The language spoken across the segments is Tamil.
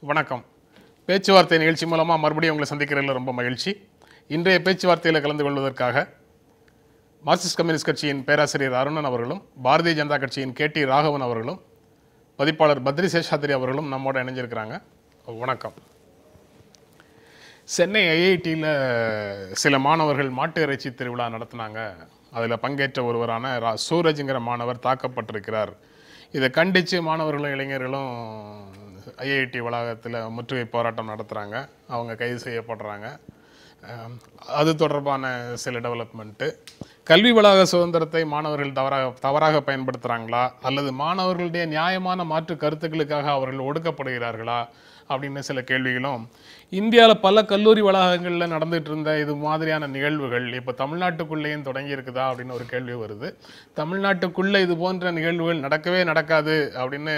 வணக்கம். பேச்சுவார்த்தை நிகழ்ச்சி மூலமாக மறுபடியும் உங்களை சந்திக்கிறதுல ரொம்ப மகிழ்ச்சி. இன்றைய பேச்சுவார்த்தையில் கலந்து கொள்வதற்காக மார்க்சிஸ்ட் கம்யூனிஸ்ட் கட்சியின் பேராசிரியர் அருணன் அவர்களும், பாரதிய ஜனதா கட்சியின் KT ராகவன் அவர்களும், பதிப்பாளர் பத்ரி சேஷாத்ரி அவர்களும் நம்மோட இணைஞ்சிருக்கிறாங்க. வணக்கம். சென்னை IITயில் சில மாணவர்கள் மாட்டு இறைச்சி திருவிழா நடத்தினாங்க. அதில் பங்கேற்ற ஒருவரான சூரஜ்ங்கிற மாணவர் தாக்கப்பட்டிருக்கிறார். இதை கண்டித்து மாணவர்களும் இளைஞர்களும் IIT வளாகத்தில் முற்றுகை போராட்டம் நடத்துகிறாங்க. அவங்க கைது செய்யப்படுறாங்க. அது தொடர்பான சில டெவலப்மெண்ட்டு. கல்வி வளாக சுதந்திரத்தை மாணவர்கள் தவறாக பயன்படுத்துகிறாங்களா, அல்லது மாணவர்களுடைய நியாயமான மாற்று கருத்துக்களுக்காக அவர்கள் ஒடுக்கப்படுகிறார்களா அப்படின்னு சில கேள்விகளும், இந்தியாவில் பல கல்லூரி வளாகங்களில் நடந்துகிட்டு இருந்த இது மாதிரியான நிகழ்வுகள் இப்போ தமிழ்நாட்டுக்குள்ளேயும் தொடங்கி இருக்குதா அப்படின்னு ஒரு கேள்வி வருது. தமிழ்நாட்டுக்குள்ளே இது போன்ற நிகழ்வுகள் நடக்கவே நடக்காது அப்படின்னு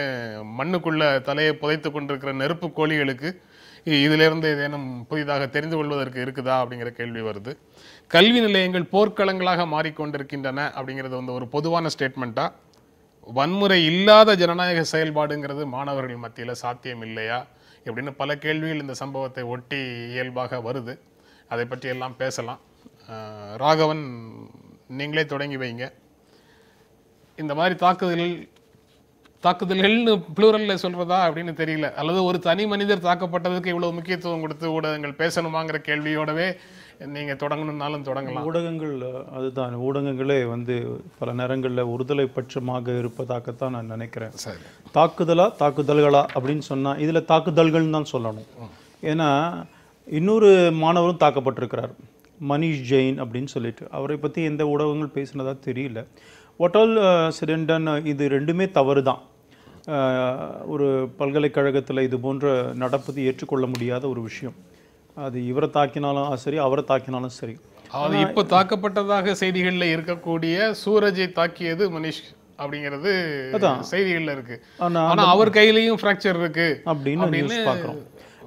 மண்ணுக்குள்ளே தலையை புதைத்து கொண்டிருக்கிற நெருப்பு கோழிகளுக்கு இதிலிருந்து ஏதேனும் புதிதாக தெரிந்து கொள்வதற்கு இருக்குதா அப்படிங்கிற கேள்வி வருது. கல்வி நிலையங்கள் போர்க்களங்களாக மாறிக்கொண்டிருக்கின்றன அப்படிங்கிறது வந்து ஒரு பொதுவான ஸ்டேட்மெண்ட்டாக, வன்முறை இல்லாத ஜனநாயக செயல்பாடுங்கிறது மாணவர்கள் மத்தியில் சாத்தியம் இல்லையா இப்படின்னு பல கேள்விகள் இந்த சம்பவத்தை ஒட்டி இயல்பாக வருது. அதை பற்றி எல்லாம் பேசலாம். ராகவன், நீங்களே தொடங்கி வைங்க. இந்த மாதிரி தாக்குதல்கள்னு ப்ளூரலில் சொல்கிறதா அப்படின்னு தெரியல, அல்லது ஒரு தனி மனிதர் தாக்கப்பட்டதுக்கு இவ்வளோ முக்கியத்துவம் கொடுத்து ஊடகங்கள் பேசணுமாங்கிற கேள்வியோடவே நீங்கள் தொடங்கணுன்னாலும் தொடங்கலாம். ஊடகங்கள் அதுதான், ஊடகங்களே வந்து பல நேரங்களில் ஒருதலை பட்சமாக இருப்பதாகத்தான் நான் நினைக்கிறேன். சரி, தாக்குதல்களா அப்படின்னு சொன்னால் இதில் தாக்குதல்கள்னு தான் சொல்லணும். ஏன்னா இன்னொரு மாணவரும் தாக்கப்பட்டிருக்கிறார், மனிஷ் ஜெயின் அப்படின்னு சொல்லிட்டு. அவரை பற்றி எந்த ஊடகங்கள் பேசினதா தெரியல. ஒட்டால் சிடெண்டன், இது ரெண்டுமே தவறு தான். ஒரு பல்கலைக்கழகத்தில் இது போன்ற நடப்பது ஏற்றுக்கொள்ள முடியாத ஒரு விஷயம். அது இவரை தாக்கினாலும் சரி, அவரை தாக்கினாலும் சரி. அது இப்போ தாக்கப்பட்டதாக செய்திகளில் இருக்கக்கூடிய சூரஜை தாக்கியது மனிஷ் அப்படிங்கிறது செய்திகளில் இருக்கு. ஆனால் அவர் கையிலையும் ஃப்ராக்சர் இருக்கு அப்படின்னு நியூஸ் பார்க்குறோம்.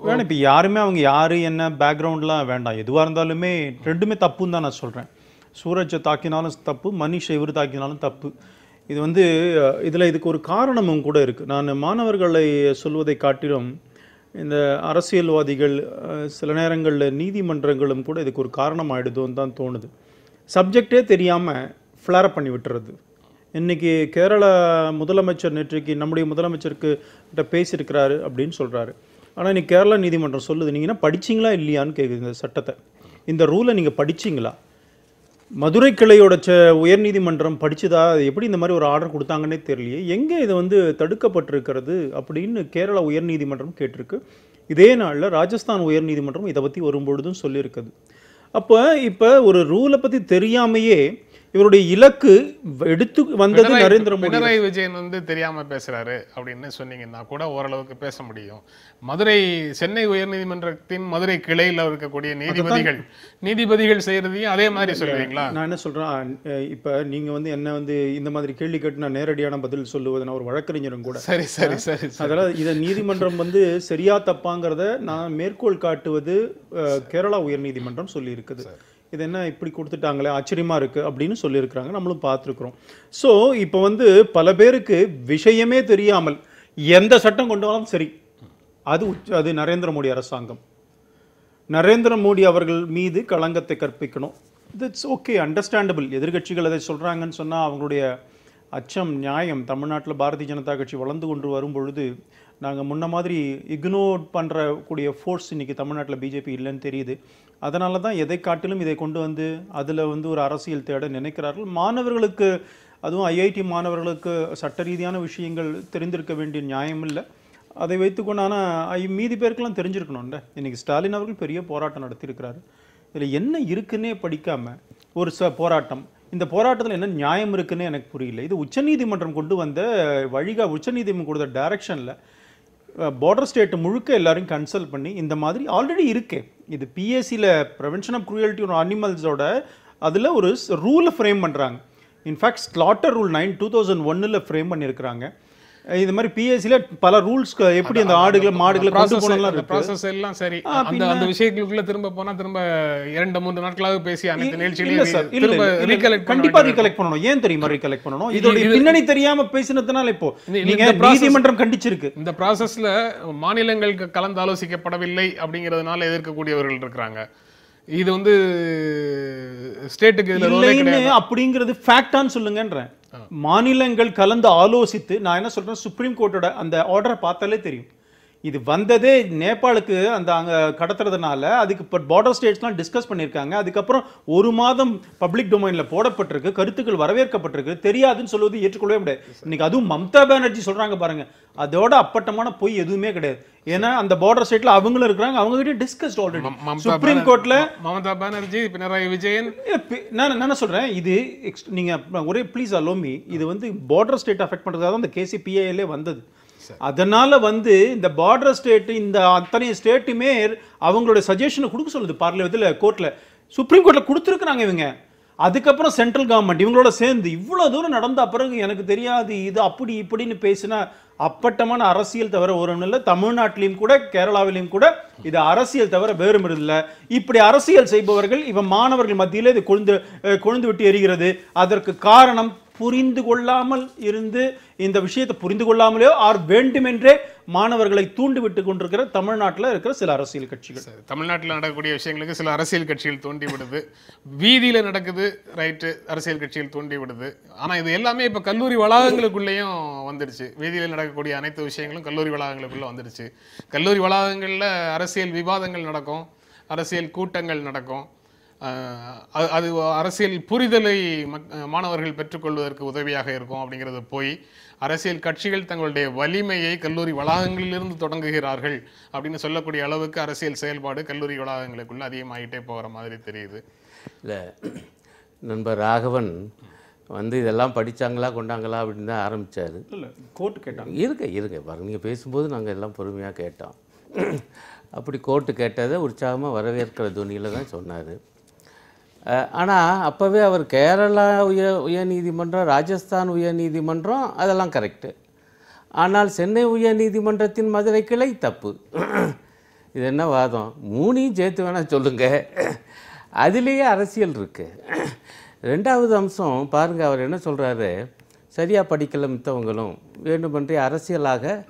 வேணும், இப்போ யாருமே அவங்க யார் என்ன பேக்ரவுண்ட்லாம் வேண்டாம், எதுவாக இருந்தாலுமே ரெண்டுமே தப்புன்னு தான் நான் சொல்கிறேன். சூரஜை தாக்கினாலும் தப்பு, மனிஷை இவர் தாக்கினாலும் தப்பு. இது வந்து இதுக்கு ஒரு காரணமும் கூட இருக்குது. நான் மாணவர்களை சொல்வதை காட்டிலும் இந்த அரசியல்வாதிகள் சில நேரங்களில் நீதிமன்றங்களும் கூட இதுக்கு ஒரு காரணம் ஆகிடுதோன்னு தான் தோணுது. சப்ஜெக்டே தெரியாமல் ஃப்ளாரப் பண்ணி விட்டுறது. இன்றைக்கி கேரள முதலமைச்சர் நேற்றைக்கு நம்முடைய முதலமைச்சர்கிட்ட பேசியிருக்கிறாரு அப்படின்னு சொல்கிறாரு. ஆனால் இன்றைக்கி கேரளா நீதிமன்றம் சொல்லுது, நீங்கள் என்ன படிச்சிங்களா இல்லையான்னு கேட்குது. இந்த சட்டத்தை, இந்த ரூலை நீங்கள் படிச்சிங்களா? மதுரை கிளையோட உயர்நீதிமன்றம் படிச்சுதா? எப்படி இந்த மாதிரி ஒரு ஆர்டர் கொடுத்தாங்கன்னே தெரியலையே, எங்கே இது வந்து தடுக்கப்பட்டிருக்கிறது அப்படின்னு கேரளா உயர்நீதிமன்றம் கேட்டிருக்கு. இதே நாளில் ராஜஸ்தான் உயர்நீதிமன்றம் இதை பற்றி வரும்பொழுதும் சொல்லியிருக்குது. அப்போ இப்போ ஒரு ரூலை பற்றி தெரியாமையே இவருடைய இலக்கு எடுத்து வந்தது நரேந்திர மோடி. பினராயி விஜயன் வந்து தெரியாம பேசுறாரு அப்படின்னு சொன்னீங்கன்னா கூட ஓரளவுக்கு பேச முடியும். சென்னை உயர்நீதிமன்றத்தின் மதுரை கிளையில் இருக்கக்கூடிய நீதிபதிகள் செய்யறதையும் அதே மாதிரி சொல்லுவீங்களா? நான் என்ன சொல்றேன், இப்ப நீங்க வந்து என்ன வந்து இந்த மாதிரி கேள்வி கேட்டு நான் நேரடியான பதில் சொல்லுவது, நான் ஒரு வழக்கறிஞரும் கூட. சரி சரி சரி. அதனால இதை நீதிமன்றம் வந்து சரியா தப்பாங்கிறத நான் மேற்கோள் காட்டுவது கேரளா உயர்நீதிமன்றம் சொல்லி இருக்குது. இது என்ன இப்படி கொடுத்துட்டாங்களே, ஆச்சரியமாக இருக்குது அப்படின்னு சொல்லியிருக்கிறாங்க, நம்மளும் பார்த்துருக்குறோம். ஸோ இப்போ வந்து பல பேருக்கு விஷயமே தெரியாமல் எந்த சட்டம் கொண்டு வந்தாலும் சரி, அது நரேந்திர மோடி அரசாங்கம், நரேந்திர மோடி அவர்கள் மீது களங்கத்தை கற்பிக்கணும். It's okay, understandable. எதிர்கட்சிகள் அதை சொல்கிறாங்கன்னு சொன்னால் அவங்களுடைய அச்சம் நியாயம். தமிழ்நாட்டில் பாரதிய ஜனதா கட்சி வளர்ந்து கொண்டு வரும் பொழுது நாங்கள் முன்ன மாதிரி இக்னோர் பண்ணுறக்கூடிய ஃபோர்ஸ் இன்றைக்கி தமிழ்நாட்டில் பிஜேபி இல்லைன்னு தெரியுது. அதனால தான் எதை காட்டிலும் இதை கொண்டு வந்து அதில் வந்து ஒரு அரசியல் தேட நினைக்கிறார்கள். மாணவர்களுக்கு, அதுவும் IIT மாணவர்களுக்கு சட்ட ரீதியான விஷயங்கள் தெரிந்திருக்க வேண்டிய நியாயம் இல்லை. அதை வைத்துக்கொண்டு ஆனால் மீதி பேருக்கெல்லாம் தெரிஞ்சிருக்கணும்ல. இன்றைக்கி ஸ்டாலின் அவர்கள் பெரிய போராட்டம் நடத்தியிருக்கிறாரு. இதில் என்ன இருக்குன்னே படிக்காமல் ஒரு போராட்டம். இந்த போராட்டத்தில் என்ன நியாயம் இருக்குன்னே எனக்கு புரியல. இது உச்சநீதிமன்றம் கொண்டு வந்த உச்சநீதிமன்றம் கொடுத்த டைரக்ஷனில் பார்டர் ஸ்டேட் முழுக்க எல்லாரையும் கன்சல்ட் பண்ணி இந்த மாதிரி ஆல்ரெடி இருக்கு. இது PACயில் ப்ரிவென்ஷன் ஆஃப் க்ரூயல்டி ஆன் அனிமல்ஸோட அதில் ஒரு ரூலை ஃப்ரேம் பண்ணுறாங்க. இன்ஃபேக்ட் ஸ்லாட்டர் ரூல் 2001 ஃப்ரேம் பண்ணியிருக்கிறாங்க. இது மாதிரி பிஎஸ்சில பல ரூல்ஸ் எப்படி அந்த ஆடுகளை மாடுகளை கொண்டு போனலாம் இருக்கு. ப்ராசஸ் எல்லாம் சரி. அந்த விஷயங்களுக்குள்ள திரும்ப போனா திரும்ப 2-3 நாட்களாக பேசி அனைத்து நிகழ்ச்சிகளையும் திரும்ப ரீகலெக்ட் கண்டிப்பா ரீகலெக்ட் பண்ணணும். ஏன் தெரியுமா ரீகலெக்ட் பண்ணணும்? இதோட பின்னணி தெரியாம பேசினதுனால இப்போ நீங்க நீதிமன்றம் கண்டிச்சிருக்கு. இந்த ப்ராசஸ்ல மாநிலங்களுக்கு கலந்து ஆலோசிக்கப்படவில்லை அப்படிங்கிறதுனால எதிர்க்கக்கூடியவர்கள் இருக்கிறாங்க. இது வந்து ஸ்டேட்டுக்கு இதுல ரோலே கிடையாது அப்படிங்கிறது ஃபேக்டான்னு சொல்லுங்கன்றேன். மாநிலங்கள் கலந்து ஆலோசித்து, நான் என்ன சொல்றேன், சுப்ரீம் கோர்ட்டோட அந்த ஆர்டரை பார்த்தாலே தெரியும். இது வந்ததே நேபாளுக்கு அந்த அங்கே கடத்துறதுனால அதுக்கு இப்போ பார்டர் ஸ்டேட்ஸ்லாம் டிஸ்கஸ் பண்ணியிருக்காங்க. அதுக்கப்புறம் 1 மாதம் பப்ளிக் டொமைனில் போடப்பட்டிருக்கு, கருத்துக்கள் வரவேற்கப்பட்டிருக்கு. தெரியாதுன்னு சொல்வது ஏற்றுக்கொள்ளவே முடியாது. இன்னைக்கு அதுவும் மம்தா பானர்ஜி சொல்றாங்க பாருங்க, அதோட அப்பட்டமான பொய் எதுவுமே கிடையாது. ஏன்னா அந்த பார்டர் ஸ்டேட்ல அவங்களும் இருக்கிறாங்க, அவங்க கிட்ட டிஸ்கஸ் ஆல்ரெடி சுப்ரீம் கோர்ட்ல. மம்தா பானர்ஜி, பினராயி விஜயன், நான் என்ன சொல்றேன், இது நீங்க ஒரே ப்ளீஸ் அலோமி, இது வந்து பார்டர் ஸ்டேட் அஃபெக்ட் பண்றதுக்காக தான் இந்த கேசிபிஐலே வந்தது. அதனால வந்து இந்த பார்டர் ஸ்டேட், இந்த அத்தனை ஸ்டேட்டுமே அவங்களோட சஜஷனை கொடுக்க சொல்லுது பார்லிமெண்ட்ல, கோர்ட்ல, சுப்ரீம் கோர்ட்ல கொடுத்துருக்காங்க இவங்க. அதுக்கப்புறம் சென்ட்ரல் கவர்மெண்ட் இவங்களோட சேர்ந்து இவ்வளவு தூரம் நடந்த பிறகு எனக்கு தெரியாது இது அப்படி இப்படின்னு பேசினா அப்பட்டமான அரசியல் தவிர ஒரு ஒன்றும் இல்லை. தமிழ்நாட்டிலையும் கூட கேரளாவிலையும் கூட இது அரசியல் தவிர வேறும் இல்லை. இப்படி அரசியல் செய்பவர்கள் இவன் மாணவர்கள் மத்தியில் இது கொழுந்து விட்டு எரிகிறது. அதற்கு காரணம் புரிந்து கொள்ளாமல் இருந்து, இந்த விஷயத்தை புரிந்து கொள்ளாமலே ஆர் வேண்டுமென்றே மாணவர்களை தூண்டி விட்டு கொண்டிருக்கிற தமிழ்நாட்டில் இருக்கிற சில அரசியல் கட்சிகள். தமிழ்நாட்டில் நடக்கக்கூடிய விஷயங்களுக்கு சில அரசியல் கட்சிகள் தூண்டி விடுது, வீதியில் நடக்குது ரைட்டு, அரசியல் கட்சிகள் தூண்டி விடுது. ஆனால் இது எல்லாமே இப்போ கல்லூரி வளாகங்களுக்குள்ளேயும் வந்துடுச்சு. வீதியில் நடக்கக்கூடிய அனைத்து விஷயங்களும் கல்லூரி வளாகங்களுக்குள்ளே வந்துடுச்சு. கல்லூரி வளாகங்களில் அரசியல் விவாதங்கள் நடக்கும், அரசியல் கூட்டங்கள் நடக்கும். அது அரசியல் புரிதலை மாணவர்கள் பெற்றுக்கொள்வதற்கு உதவியாக இருக்கும். அப்படிங்கிறது போய் அரசியல் கட்சிகள் தங்களுடைய வலிமையை கல்லூரி வளாகங்களிலிருந்து தொடங்குகிறார்கள் அப்படின்னு சொல்லக்கூடிய அளவுக்கு அரசியல் செயல்பாடு கல்லூரி வளாகங்களுக்குள்ள அதிகமாகிட்டே போகிற மாதிரி தெரியுது. இல்லை, நண்பர் ராகவன் வந்து இதெல்லாம் படித்தாங்களா கொண்டாங்களா அப்படின்னு தான் ஆரம்பித்தார். இல்லை, கோர்ட்டு கேட்டாங்க. இருக்க பாருங்க, நீங்கள் பேசும்போது நாங்கள் எல்லாம் பொறுமையாக கேட்டோம். அப்படி கோர்ட்டு கேட்டதை உற்சாகமாக வரவேற்கிற துணியில் தான் சொன்னார். ஆனால் அப்போவே அவர் கேரளா உயர்நீதிமன்றம், ராஜஸ்தான் உயர்நீதிமன்றம் அதெல்லாம் கரெக்டு. ஆனால் சென்னை உயர்நீதிமன்றத்தின் மதுரை கிளை தப்பு. இது என்ன வாதம்? 3ஐயும் சேர்த்து வேணால் சொல்லுங்கள், அதுலேயே அரசியல் இருக்குது. 2வது அம்சம் பாருங்கள், அவர் என்ன சொல்கிறாரு, சரியாக படிக்கல மித்தவங்களும் வேண்டுமென்றே அரசியலாக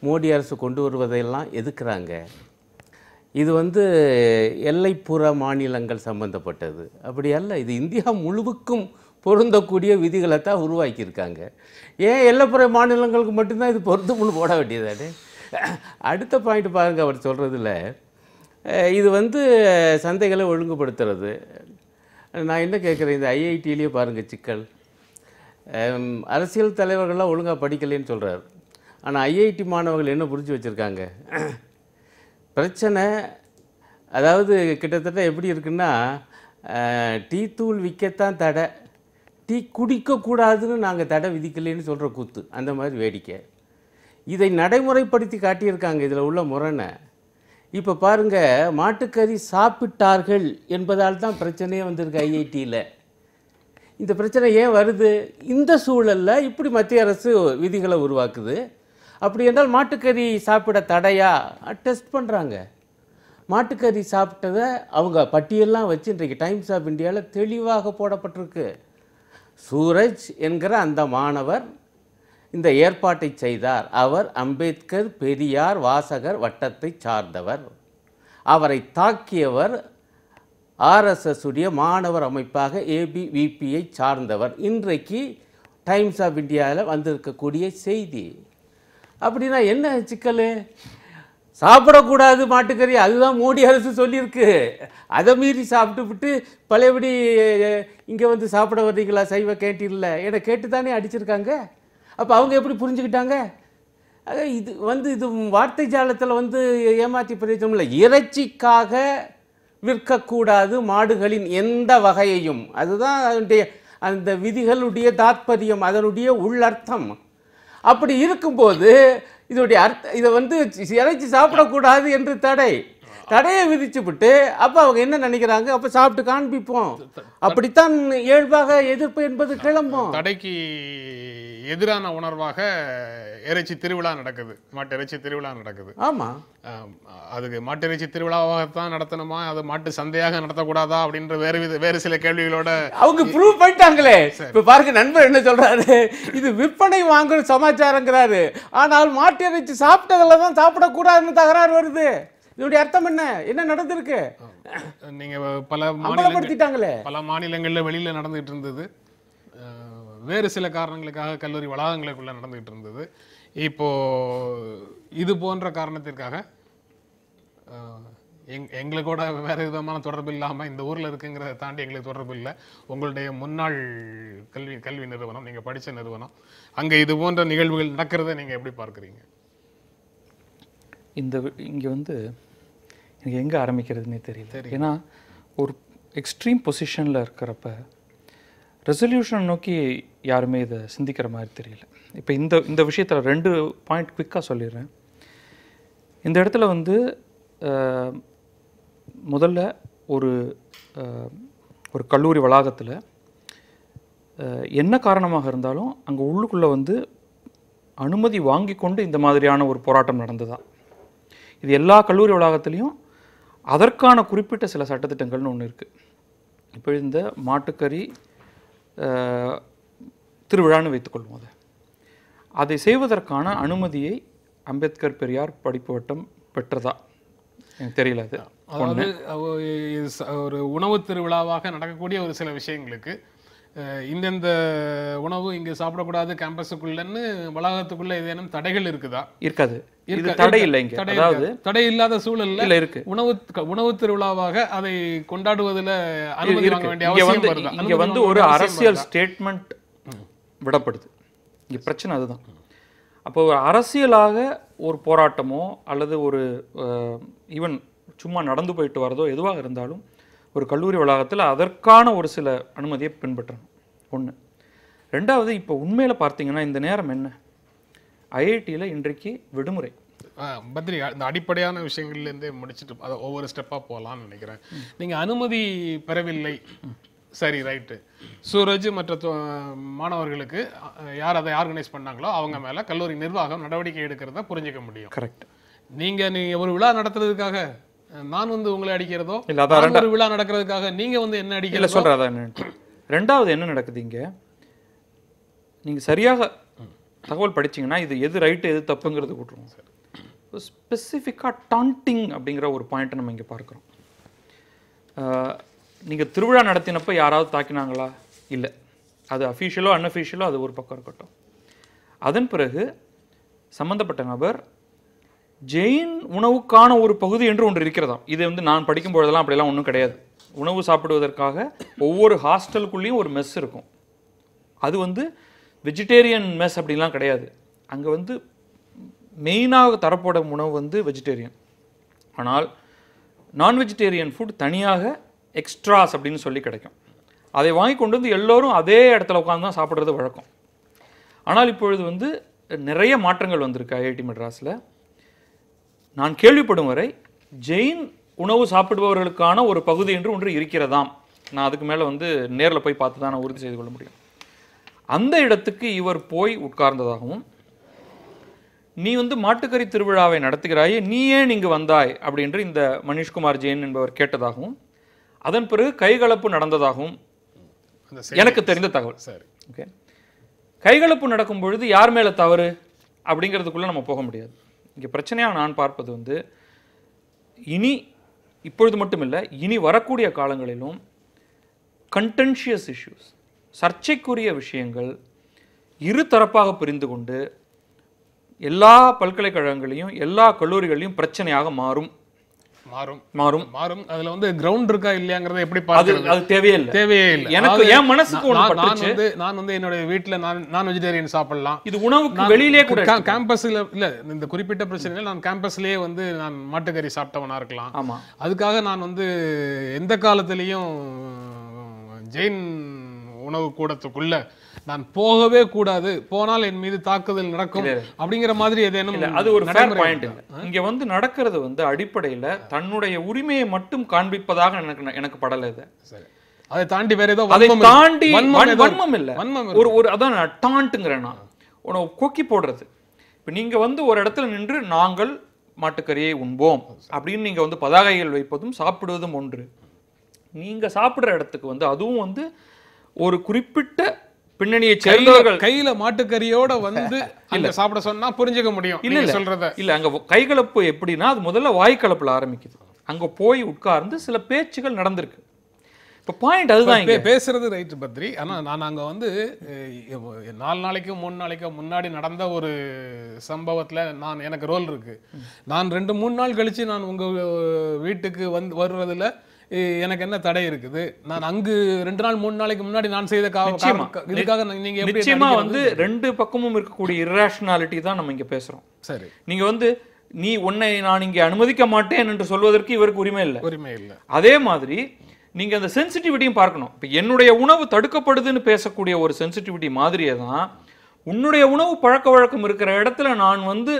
மோடி அரசு கொண்டு வருவதையெல்லாம் எதுக்குறாங்க. இது வந்து எல்லைப்புற மாநிலங்கள் சம்பந்தப்பட்டது. அப்படி அல்ல, இது இந்தியா முழுவுக்கும் பொருந்தக்கூடிய விதிகளை தான் உருவாக்கியிருக்காங்க. ஏன் எல்லைப்புற மாநிலங்களுக்கு மட்டும்தான் இது பொருந்தும்னு போட வேண்டியதானே? அடுத்த பாயிண்ட் பாருங்கள், அவர் சொல்கிறதுல இது வந்து சந்தைகளை ஒழுங்குபடுத்துறது. நான் என்ன கேட்குறேன், இந்த ஐஐடியிலேயே பாருங்கள் சிக்கல். அரசியல் தலைவர்கள்லாம் ஒழுங்காக படிக்கலைன்னு சொல்கிறார். ஆனால் ஐஐடி மாணவர்கள் என்ன புரிஞ்சு வச்சுருக்காங்க பிரச்சனை? அதாவது கிட்டத்தட்ட எப்படி இருக்குன்னா, டீ தூள் விற்கத்தான் தடை, டீ குடிக்கக்கூடாதுன்னு நாங்கள் தடை விதிக்கலைன்னு சொல்கிற கூத்து, அந்த மாதிரி வேடிக்கை. இதை நடைமுறைப்படுத்தி காட்டியிருக்காங்க இதில் உள்ள முரணை. இப்போ பாருங்கள், மாட்டுக்கறி சாப்பிட்டார்கள் என்பதால் தான் பிரச்சனையே வந்திருக்கு ஐஐடியில். இந்த பிரச்சனை ஏன் வருது? இந்த சூழலில் இப்படி மத்திய அரசு விதிகளை உருவாக்குது. அப்படி என்றால் மாட்டுக்கறி சாப்பிட தடையா? டெஸ்ட் பண்ணுறாங்க. மாட்டுக்கறி சாப்பிட்டதை அவங்க பட்டியெல்லாம் வச்சு இன்றைக்கு டைம்ஸ் ஆஃப் இந்தியாவில் தெளிவாக போடப்பட்டிருக்கு. சூரஜ் என்கிற அந்த மாணவர் இந்த ஏற்பாட்டை செய்தார். அவர் அம்பேத்கர் பெரியார் வாசகர் வட்டத்தை சார்ந்தவர். அவரை தாக்கியவர் ஆர்எஸ்எஸ் உடைய மாணவர் அமைப்பாக ஏபிவிபியை சார்ந்தவர். இன்றைக்கு டைம்ஸ் ஆஃப் இந்தியாவில் வந்திருக்கக்கூடிய செய்தி. அப்படின்னா என்ன சிக்கல்? சாப்பிடக்கூடாது மாட்டுக்கறி, அதுதான் மோடி அரசு சொல்லியிருக்கு. அதை மீறி சாப்பிட்டுவிட்டு பழையபடி இங்கே வந்து சாப்பிட வர்றீங்களா சைவ கேன்டீனில் என கேட்டு தானே அடிச்சிருக்காங்க. அப்போ அவங்க எப்படி புரிஞ்சுக்கிட்டாங்க? இது வந்து இது வார்த்தை ஜாலத்தில் வந்து ஏமாற்றி பிரயோஜனம் இல்லை. இறைச்சிக்காக விற்கக்கூடாது மாடுகளின் எந்த வகையையும், அதுதான் அதனுடைய அந்த விதிகளுடைய தாத்பரியம், அதனுடைய உள்ளர்த்தம். அப்படி இருக்கும்போது இதோடைய அர்த்தம், இதை வந்து இறைச்சி சாப்பிடக்கூடாது என்று தடையை விதிச்சுவிட்டு அப்போ அவங்க என்ன நினைக்கிறாங்க, அப்போ சாப்பிட்டு காண்பிப்போம், அப்படித்தான் இயல்பாக எதிர்ப்பு என்பது கிளம்பும். தடைக்கு எதிரான உணர்வாக இறைச்சி திருவிழா நடக்குது, மாட்டு இறைச்சி திருவிழா நடக்குது. ஆமா, அதுக்கு மாட்டு இறைச்சி திருவிழாவாகத்தான் நடத்தணுமா, அது மாட்டு சந்தையாக நடத்தக்கூடாதா அப்படின்ற வேறு சில கேள்விகளோட அவங்க ப்ரூவ் பண்ணிட்டாங்களே. இப்ப பாருங்க, நண்பர் என்ன சொல்றாரு, இது விற்பனை வாங்குற சமாச்சாரங்கிறாரு, ஆனால் மாட்டு இறைச்சி சாப்பிட்டதுல தான் சாப்பிடக்கூடாதுன்னு தகராறு வருது. இதோடைய அர்த்தம் என்ன, என்ன நடந்திருக்கு? நீங்க பல மாநிலங்கள்ல வெளியில நடந்துட்டு இருந்தது, வேறு சில காரணங்களுக்காக கல்லூரி வளாகங்களுக்குள்ள நடந்துகிட்டு இருந்தது. இப்போ இது போன்ற காரணத்திற்காக எங்களுக்கூட வேற விதமான தொடர்பு இல்லாம இந்த ஊர்ல இருக்குங்கிறத தாண்டி எங்களுக்கு தொடர்பு இல்லை. உங்களுடைய முன்னாள் கல்வி நிறுவனம், நீங்க படிச்ச நிறுவனம், அங்க இது போன்ற நிகழ்வுகள் நடக்கிறத நீங்க எப்படி பார்க்குறீங்க? இங்க வந்து எனக்கு எங்க ஆரம்பிக்கிறதுனே தெரியல. ஏன்னா ஒரு எக்ஸ்ட்ரீம் பொசிஷன்ல இருக்கிறப்ப ரெசல்யூஷன் நோக்கி யாருமே இதை சிந்திக்கிற மாதிரி தெரியல. இப்போ இந்த விஷயத்தில் 2 பாயிண்ட் குவிக்காக சொல்லிடுறேன். இந்த இடத்துல வந்து முதல்ல ஒரு கல்லூரி வளாகத்தில் என்ன காரணமாக இருந்தாலும் அங்கே உள்ளுக்குள்ளே வந்து அனுமதி வாங்கி கொண்டு இந்த மாதிரியான ஒரு போராட்டம் நடந்ததா? இது எல்லா கல்லூரி வளாகத்துலேயும் அதற்கான குறிப்பிட்ட சில சட்டத்திட்டங்கள்னு ஒன்று இருக்குது. இப்போ இந்த மாட்டுக்கறி திருவிழான்னு வைத்துக்கொள்வோம். அதை செய்வதற்கான அனுமதியை அம்பேத்கர் பெரியார் படிப்பு வட்டம் பெற்றதா எனக்கு தெரியல. அது ஒரு உணவு திருவிழாவாக நடக்கக்கூடிய ஒரு சில விஷயங்களுக்கு இந்தந்த உணவு இங்க சாப்பிடக்கூடாது கேம்பஸுக்குள்ளன்னு வளாகத்துக்குள்ள ஏதேனும் தடைகள் இருக்குதா? இருக்காது. இது தடை இல்லை. இங்க அதாவது தடை இல்லாத சூழல்ல இருக்கு. உணவு திருவிழாவாக அதை கொண்டாடுவதில் அனுமதி வாங்க வேண்டிய அவசியம் வருதா? இங்க வந்து ஒரு அரசியல் ஸ்டேட்மெண்ட் விடப்படுது. இங்க பிரச்சனை அதுதான். அப்போ ஒரு அரசியலாக ஒரு போராட்டமோ அல்லது ஒரு ஈவன் சும்மா நடந்து போயிட்டு வரதோ எதுவாக இருந்தாலும் ஒரு கல்லூரி வளாகத்தில் அதற்கான ஒரு சில அனுமதியை பின்பற்றணும். ஒன்று. ரெண்டாவது, இப்போ உண்மையில் பார்த்தீங்கன்னா இந்த நேரம் என்ன, ஐஐடியில் இன்றைக்கு விடுமுறை. பத்ரி, இந்த அடிப்படையான விஷயங்கள்லேருந்தே முடிச்சுட்டு அதை ஒவ்வொரு ஸ்டெப்பாக போகலான்னு நினைக்கிறேன். நீங்கள் அனுமதி பெறவில்லை, சரி, ரைட்டு. சூரஜ் மற்ற மாணவர்களுக்கு யார் அதை ஆர்கனைஸ் பண்ணாங்களோ அவங்க மேலே கல்லூரி நிர்வாகம் நடவடிக்கை எடுக்கிறத புரிஞ்சிக்க முடியும். கரெக்ட். நீங்கள் ஒரு விழா நடத்துறதுக்காக நான் வந்து உங்களை அடிக்கிறதோ இல்லை, அதான் ஒரு விழா நடக்கிறதுக்காக நீங்கள் வந்து என்ன அடிக்கல சொல்கிறதா என்ன. ரெண்டாவது என்ன நடக்குது இங்கே, நீங்கள் சரியாக தகவல் படிச்சிங்கன்னா இது எது ரைட்டு எது தப்புங்கிறது விட்டுருவோம். ஸ்பெசிஃபிக்காக டாண்டிங் அப்படிங்கிற ஒரு பாயிண்ட்டை நம்ம இங்கே பார்க்குறோம். நீங்கள் திருவிழா நடத்தினப்போ யாராவது தாக்கினாங்களா? இல்லை. அது அஃபீஷியலோ அன்அஃபீஷியலோ அது ஒரு பக்கம் இருக்கட்டும். அதன் பிறகு சம்மந்தப்பட்ட நபர் ஜெயின் உணவுக்கான ஒரு பகுதி என்று ஒன்று இருக்கிறதாம். இது வந்து நான் படிக்கும் பொழுதெல்லாம் அப்படியெல்லாம் ஒன்றும் கிடையாது. உணவு சாப்பிடுவதற்காக ஒவ்வொரு ஹாஸ்டலுக்குள்ளேயும் ஒரு மெஸ் இருக்கும். அது வந்து வெஜிடேரியன் மெஸ் அப்படின்லாம் கிடையாது. அங்கே வந்து மெயினாக தரப்படும் உணவு வந்து வெஜிடேரியன். ஆனால் நான் வெஜிடேரியன் ஃபுட் தனியாக எக்ஸ்ட்ராஸ் அப்படின்னு சொல்லி கிடைக்கும். அதை வாங்கி கொண்டு வந்து எல்லோரும் அதே இடத்துல உட்காந்து தான் சாப்பிட்றது வழக்கம். ஆனால் இப்பொழுது வந்து நிறைய மாற்றங்கள் வந்திருக்கு ஐஐடி மெட்ராஸில். நான் கேள்விப்படும் வரை ஜெயின் உணவு சாப்பிடுபவர்களுக்கான ஒரு பகுதி என்று ஒன்று இருக்கிறதாம். நான் அதுக்கு மேலே வந்து நேரில் போய் பார்த்து தான் நான் உறுதி செய்து கொள்ள முடியும். அந்த இடத்துக்கு இவர் போய் உட்கார்ந்ததாகவும், நீ வந்து மாட்டுக்கறி திருவிழாவை நடத்துகிறாயே, நீ ஏன் இங்கு வந்தாய் அப்படின்று இந்த மனிஷ்குமார் ஜெயின் என்பவர் கேட்டதாகவும், அதன் பிறகு கைகலப்பு நடந்ததாகவும் எனக்கு தெரிந்த தகவல். சரி, ஓகே. கைகலப்பு நடக்கும் பொழுது யார் மேலே தவறு அப்படிங்கிறதுக்குள்ளே நம்ம போக முடியாது. இங்கே பிரச்சனையாக நான் பார்ப்பது வந்து இப்பொழுது மட்டும் இல்லை, இனி வரக்கூடிய காலங்களிலும் கண்டென்ஷியஸ் இஷ்யூஸ், சர்ச்சைக்குரிய விஷயங்கள் இருதரப்பாக புரிந்து கொண்டு எல்லா பல்கலைக்கழகங்களையும் எல்லா கல்லூரிகளையும் பிரச்சனையாக மாறும். அதுல வந்து கிரவுண்ட் இருக்கா இல்லையாங்கறத எப்படி பாக்குறது? அது தேவையே இல்லை. எனக்கு என் மனசுக்கு நான் வந்து என்னோட வீட்ல நான் வெஜிடேரியன் சாப்பிடலாம். இது உணவுக்கு வெளியிலே கூட கேம்பஸ்ல இல்ல, இந்த குறிப்பிட்ட பிரச்சனையில நான் கேம்பஸ்லயே வந்து நான் மாட்டுக்கறி சாப்பிட்டவனா இருக்கலாம். ஆமா, அதுக்காக நான் வந்து எந்த காலத்திலையும் ஜெயின் உணவு கூடத்துக்குள்ள நான் போகவே கூடாது, போனால் என் மீது தாக்குதல் நடக்கும் அப்படிங்கிற மாதிரி ஏதேனும். அது ஒரு ஃபேர் பாயிண்ட். இங்க வந்து நடக்கிறது வந்து அடிப்படையில தன்னுடைய உரிமையை மட்டும் காண்பிப்பதாக எனக்கு படல. இது அதை தாண்டி வேற ஏதோ அதை தாண்டி வன்மம் இல்ல, ஒரு அதான் டாண்ட்ங்கறேன். உணவு கொக்கி போடுறது. இப்போ நீங்கள் வந்து ஒரு இடத்துல நின்று நாங்கள் மாட்டுக்கறியை உண்போம் அப்படின்னு நீங்கள் வந்து பதாகைகள் வைப்பதும் சாப்பிடுவதும் ஒன்று. நீங்கள் சாப்பிட்ற இடத்துக்கு வந்து அதுவும் வந்து ஒரு குறிப்பிட்ட பின்னணியை சேர்ந்தவர்கள் கையில மாட்டுக்கறியோட வந்து அங்க சாப்பிட சொன்னா புரிஞ்சுக்க முடியும். இல்ல இல்ல சொல்றத இல்ல அங்க கைகலப்பு எப்படின்னா அது முதல்ல வாய்க்கலப்புல ஆரம்பிக்குது. அங்க போய் உட்கார்ந்து சில பேச்சுகள் நடந்திருக்கு. இப்போ பாயிண்ட் அதுதான் இங்க. பேசுறது ரைட் பத்ரி. ஆனா நான் அங்க வந்து 4 நாளைக்கு 3 நாளைக்கு முன்னாடி நடந்த ஒரு சம்பவத்துல எனக்கு ரோல் இருக்கு. நான் 2-3 நாள் கழிச்சு நான் உங்க வீட்டுக்கு வர்றதுல எனக்கு என்ன தடை இருக்குது? நான் அங்கு 2 நாள் 3 நாளைக்கு முன்னாடி நான் செய்த இதுக்காக நீங்க எப்படி நிச்சயமா வந்து 2 பக்கமும் இருக்கக்கூடிய இரேஷனாலிட்டி தான் நம்ம இங்க பேசுறோம். சரி, நீங்க வந்து உன்னை நான் இங்கே அனுமதிக்க மாட்டேன் என்று சொல்வதற்கு இவருக்கு உரிமை இல்லை. அதே மாதிரி நீங்க அந்த சென்சிட்டிவிட்டியும் பார்க்கணும். இப்போ என்னுடைய உணவு தடுக்கப்படுதுன்னு பேசக்கூடிய ஒரு சென்சிட்டிவிட்டி மாதிரியே தான் உன்னுடைய உணவு பழக்க வழக்கம் இருக்கிற இடத்துல நான் வந்து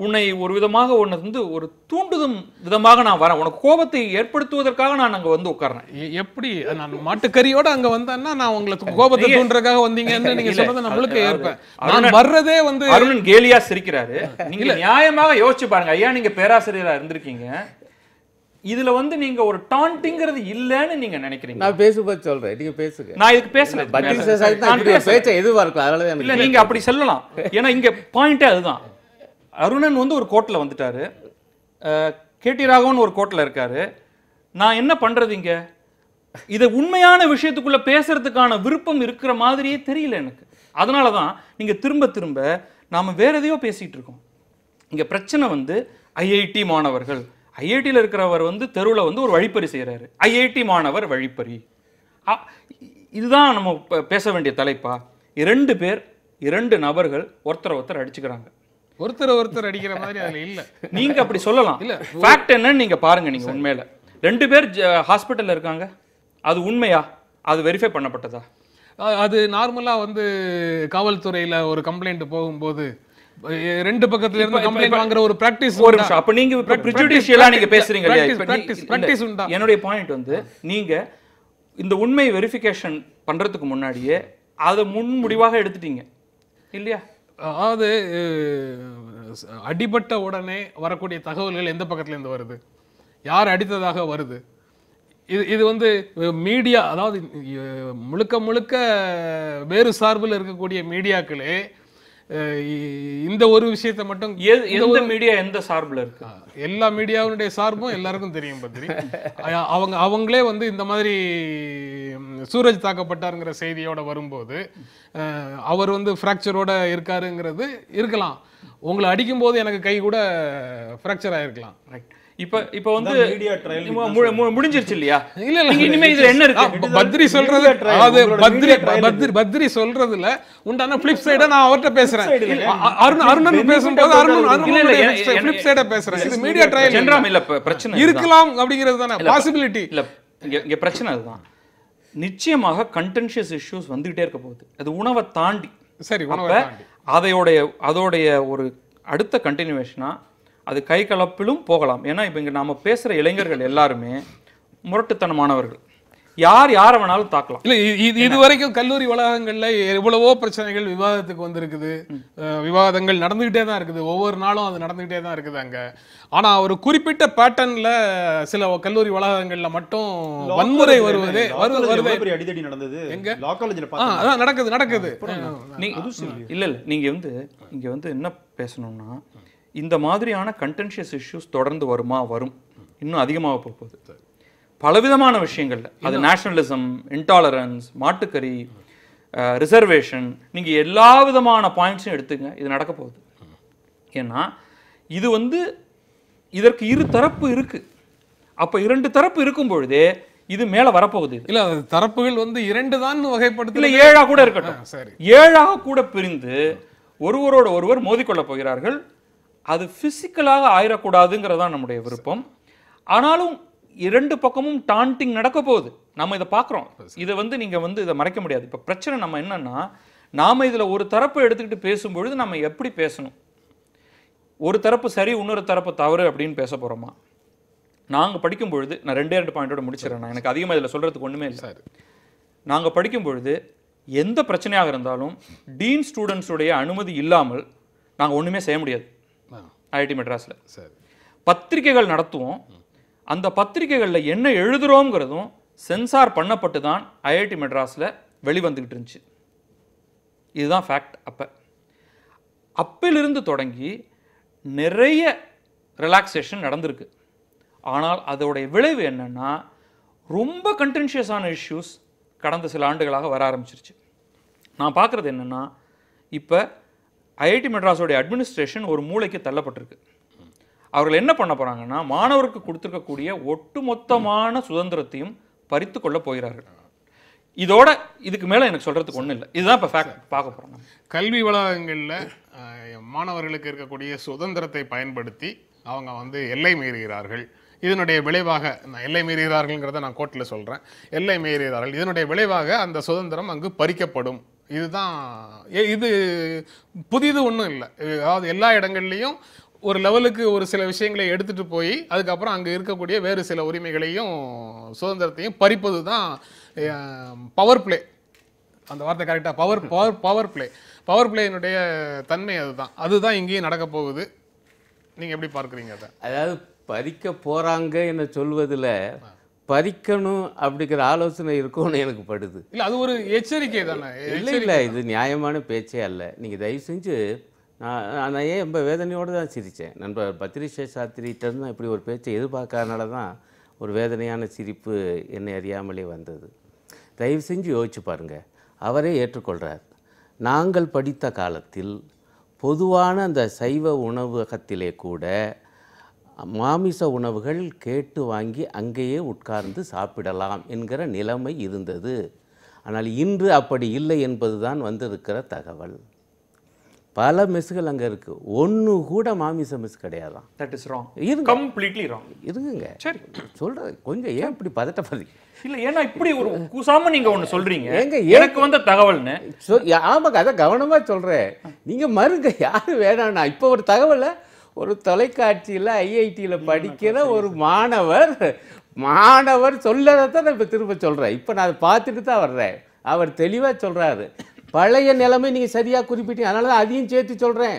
உன்னை ஒரு விதமாக வந்து ஒரு தூண்டுதும் விதமாக நான் வரேன், உனக்கு கோபத்தை ஏற்படுத்துவதற்காக நான் அங்க வந்து உட்கார்றேன். எப்படி நான் மாட்டுக்கறியோட அங்க வந்தேன்னா நான் உங்களுக்கு கோபத்தை தூண்டுறதுக்காக வந்தீங்கன்னு நீங்க சொல்றதை நான் முழுக்க ஏற்பேன். நான் வர்றதே வந்து அருணன் கேலியா சிரிக்கிறாரு. நீங்க நியாயமாக யோசிச்சு பாருங்க. ஐயா நீங்க பேராசிரியரா இருந்திருக்கீங்க, இதுல வந்து நீங்க ஒரு டாண்டிங்கிறது இல்லன்னு நீங்க நினைக்கிறீங்க. நான் பேசும்போது சொல்றேன், நீங்க பேசுங்க. நான் இதுக்கு பேசல. பேச்ச எதுவா இருக்கும் அதனால இல்ல நீங்க அப்படி சொல்லலாம். ஏன்னா இங்க பாயிண்டே அதுதான். அருணன் வந்து ஒரு கோர்ட்ல வந்துட்டாரு, கேடி ராகவன் ஒரு கோர்ட்ல இருக்காரு. நான் என்ன பண்றது இங்க? இதை உண்மையான விஷயத்துக்குள்ள பேசுறதுக்கான விருப்பம் இருக்கிற மாதிரியே தெரியல எனக்கு. அதனாலதான் நீங்க திரும்ப திரும்ப நாம வேற எதையோ பேசிட்டு இருக்கோம். இங்க பிரச்சனை வந்து ஐஐடி மாணவர்கள், ஐஐடியில் இருக்கிறவர் வந்து தெருவில் வந்து ஒரு வழிப்பறி செய்கிறாரு, ஐஐடி மாணவர் வழிப்பறி. இதுதான் நம்ம பேச வேண்டிய தலைப்பா? 2 நபர்கள் ஒருத்தர் அடிச்சுக்கிறாங்க. ஒருத்தர் அடிக்கிற மாதிரி அதுல இல்ல. நீங்க அப்படி சொல்லலாம். இல்ல ஃபேக்ட் என்னன்னு நீங்க பாருங்க. நீங்க உண்மையில 2 பேர் ஹாஸ்பிட்டல்ல இருக்காங்க, அது உண்மையா? அது வெரிஃபை பண்ணப்பட்டதா? அது நார்மலா வந்து காவல்துறையில ஒரு கம்ப்ளைண்ட் போகும்போது 2 பக்கத்துல இருந்து கம்ப்ளைண்ட் வாங்குற ஒரு பிராக்டிஸ். ஒரு நிமிஷம், அப்ப நீங்க பிரெஜுடிஷியலா நீங்க பேசுறீங்க இல்லையா? பிராக்டிஸ் உண்டா? என்னுடைய பாயிண்ட் வந்து நீங்க இந்த உண்மை வெரிஃபிகேஷன் பண்றதுக்கு முன்னாடியே அதை முன் முடிவாக எடுத்துட்டீங்க இல்லையா? அதாவது அடிபட்ட உடனே வரக்கூடிய தகவல்கள் எந்த பக்கத்துல இருந்து வருது, யார் அடித்ததாக வருது, இது வந்து மீடியா, அதாவது முழுக்க வேறு சார்பில் இருக்கக்கூடிய மீடியாக்களே இந்த ஒரு விஷயத்தை மட்டும். எந்த மீடியா எந்த சார்பில் இருக்கு? எல்லா மீடியாவுடைய சார்பும் எல்லாருக்கும் தெரியும் பத்ரி. அவங்களே வந்து இந்த மாதிரி சூரஜ் தாக்கப்பட்டாருங்கிற செய்தியோட வரும்போது அவர் வந்து ஃப்ராக்சரோட இருக்காருங்கிறது இருக்கலாம். உங்களை அடிக்கும் போது எனக்கு கை கூட ஃப்ராக்சர் ஆயிருக்கலாம். இப்ப வந்து முடிஞ்சிருச்சு இல்லையா? இல்ல இனிமே இதுல என்ன இருக்கு? பத்ரி சொல்றது, பத்ரி சொல்றதுல உண்டான ஃபிளிப் சைட நான் அவர்ட்ட பேசுறேன். அருணன் பேசும்போது அருணன் ஃபிளிப் சைட பேசுறேன். இது மீடியா ட்ரையல் இல்ல, பிரச்சனை இருக்கலாம் அப்படிங்கிறது தானே பாசிபிலிட்டி. இல்ல இங்க பிரச்சனை அதுதான். நிச்சயமாக கண்டென்ஷியஸ் இஷ்யூஸ் வந்துகிட்டே இருக்க போகுது. அது உணவை தாண்டி. சரி, அதோடைய ஒரு அடுத்த கண்டினியூவேஷனா அது கை கலப்பிலும் போகலாம். ஏன்னா இப்போ இங்கே நாம பேசுகிற இளைஞர்கள் எல்லாருமே முரட்டுத்தனமானவர்கள், யாரை வேணாலும் தாக்கலாம். இல்லை, இது வரைக்கும் கல்லூரி வளாகங்களில் எவ்வளவோ பிரச்சனைகள் விவாதத்துக்கு வந்திருக்குது, விவாதங்கள் நடந்துகிட்டே தான் இருக்குது, ஒவ்வொரு நாளும் அது நடந்துகிட்டே தான் இருக்குது அங்கே. ஆனால் ஒரு குறிப்பிட்ட பேட்டர்னில் சில கல்லூரி வளாகங்களில் மட்டும் வன்முறை வருவது அடிதடி நடந்தது எங்க லா காலேஜில் அதான் நடக்குது. இல்லை நீங்கள் வந்து இங்கே வந்து என்ன பேசணும்னா, இந்த மாதிரியான கண்டென்ஷியஸ் இஷ்யூஸ் தொடர்ந்து வரும், இன்னும் அதிகமாக போகுது பலவிதமான விஷயங்கள்ல. அது நேஷனலிசம், இன்டாலரன்ஸ், மாட்டுக்கறி, ரிசர்வேஷன், நீங்க எல்லா விதமான பாயிண்ட்ஸும் எடுத்துங்க, இது நடக்க போகுது. ஏன்னா இது வந்து இதற்கு 2 தரப்பு இருக்கு. அப்ப 2 தரப்பு இருக்கும் பொழுதே இது மேல வரப்போகுது. இல்ல, தரப்புகள் வந்து 2 தான் வகைப்படுத்த, இல்ல 7 கூட இருக்கட்டும், 7 கூட பிரிந்து ஒருவரோட ஒருவர் மோதிக்கொள்ள போகிறார்கள். அது பிசிக்கலாக ஆயிடக்கூடாதுங்கிறதான் நம்முடைய விருப்பம். ஆனாலும் 2 பக்கமும் டாண்டிங் நடக்க போகுது, நம்ம இதை பார்க்குறோம். இதை வந்து நீங்கள் வந்து இதை மறைக்க முடியாது. இப்போ பிரச்சனை நம்ம என்னன்னா, நாம் இதில் ஒரு தரப்பை எடுத்துக்கிட்டு பேசும்பொழுது நம்ம எப்படி பேசணும்? ஒரு தரப்பு சரி, இன்னொரு தரப்பு தவறு அப்படின்னு பேச போகிறோமா? நாங்கள் படிக்கும் பொழுது, நான் 2 பாயிண்டோட முடிச்சிடறேன், எனக்கு அதிகமாக இதில் சொல்கிறதுக்கு ஒன்றுமே இல்லை. நாங்கள் படிக்கும் பொழுது எந்த பிரச்சனையாக இருந்தாலும் டீன் ஸ்டூடெண்ட்ஸுடைய அனுமதி இல்லாமல் நாங்கள் ஒன்றுமே செய்ய முடியாது ஐஐடி மெட்ராஸில். சரி. பத்திரிகைகள் நடத்துவோம். அந்த பத்திரிகைகளில் என்ன எழுதுகிறோங்கிறதும் சென்சார் பண்ணப்பட்டு தான் ஐஐடி மெட்ராஸில் வெளிவந்துக்கிட்டு இருந்துச்சு. இதுதான் ஃபேக்ட். அப்பிலிருந்து தொடங்கி நிறைய ரிலாக்ஸேஷன் நடந்திருக்கு. ஆனால் அதோடைய விளைவு என்னன்னா ரொம்ப கண்டென்ஷியஸான இஷ்யூஸ் கடந்த சில ஆண்டுகளாக வர ஆரம்பிச்சிருச்சு. நான் பார்க்குறது என்னென்னா, இப்போ ஐஐடி மெட்ராஸோடைய அட்மினிஸ்ட்ரேஷன் ஒரு மூளைக்கு தள்ளப்பட்டிருக்கு. அவர்கள் என்ன பண்ண போகிறாங்கன்னா, மாணவருக்கு கொடுத்துருக்கக்கூடிய ஒட்டுமொத்தமான சுதந்திரத்தையும் பறித்து கொள்ள போகிறார்கள். இதோட இதுக்கு மேலே எனக்கு சொல்கிறதுக்கு ஒன்றும் இல்லை. இதுதான் இப்போ ஃபேக்ட் பார்க்க போகிறோம். கல்வி வளாகங்களில் மாணவர்களுக்கு இருக்கக்கூடிய சுதந்திரத்தை பயன்படுத்தி அவங்க வந்து எல்லை மீறுகிறார்கள். இதனுடைய விளைவாக, நான் எல்லை மீறுகிறார்கள்ங்கிறத நான் கோர்ட்டில் சொல்கிறேன், எல்லை மீறுகிறார்கள். இதனுடைய விளைவாக அந்த சுதந்திரம் அங்கு பறிக்கப்படும். இதுதான், இது புதிது ஒன்றும் இல்லை. அதாவது எல்லா இடங்கள்லையும் ஒரு லெவலுக்கு ஒரு சில விஷயங்களை எடுத்துகிட்டு போய் அதுக்கப்புறம் அங்கே இருக்கக்கூடிய வேறு சில உரிமைகளையும் சுதந்திரத்தையும் பறிப்பது தான் பவர் பிளே. அந்த வார்த்தை கரெக்டாக, பவர் பிளேயினுடைய தன்மை அதுதான் இங்கேயும் நடக்க போகுது. நீங்கள் எப்படி பார்க்குறீங்க அதை? அதாவது பறிக்க போகிறாங்க என்ன சொல்வதில் பறிக்கணும் அப்படிங்கிற ஆலோசனை இருக்கும்னு எனக்கு படுது. இல்லை, அது ஒரு எச்சரிக்கை தானே? இல்லை, இது நியாயமான பேச்சே அல்ல. நீங்கள் தயவு செஞ்சு, நான் ஏன் ரொம்ப வேதனையோடு தான் சிரித்தேன். நண்பர் பத்ரிசேஷாத்திரிகிட்டருந்து நான் இப்படி ஒரு பேச்சை எதிர்பார்க்கறதுனால தான் ஒரு வேதனையான சிரிப்பு என்னை அறியாமலே வந்தது. தயவு செஞ்சு யோசிச்சு பாருங்கள். அவரே ஏற்றுக்கொள்கிறார். நாங்கள் படித்த காலத்தில் பொதுவான அந்த சைவ உணவகத்திலே கூட மாமிச உணவுகள் கேட்டு வாங்கி அங்கேயே உட்கார்ந்து சாப்பிடலாம் என்கிற நிலைமை இருந்தது. ஆனால் இன்று அப்படி இல்லை என்பது தான் வந்திருக்கிற தகவல். பல மெஸ்ஸுகள் அங்கே இருக்குது, ஒன்று கூட மாமிச மெஸ் கிடையாதான். That is wrong. இருங்க, கம்ப்ளீட்லி ராங். இருங்க, சரி சொல்கிறேன். கொஞ்சம் ஏன் இப்படி பதட்டப்படுறீங்க? இல்லை, ஏன்னா இப்படி ஒரு கூசாம நீங்கள் ஒன்று சொல்கிறீங்க. ஏங்க எனக்கு வந்த தகவல்னு ஆமாங்க, அதை கவனமாக சொல்கிறேன். நீங்கள் மறுங்க, யாரும் வேணாண்ணா. இப்போ ஒரு தகவலை ஒரு தொலைக்காட்சியில் ஐஐடியில் படிக்கிற ஒரு மாணவர் சொல்லதான் நான் இப்போ திரும்ப சொல்கிறேன். இப்போ நான் அதை பார்த்துட்டு தான் வர்றேன். அவர் தெளிவாக சொல்கிறாரு. பழைய நிலைமை நீங்கள் சரியாக குறிப்பிட்டீங்க, அதனால தான் அதையும் சேர்த்து சொல்கிறேன்.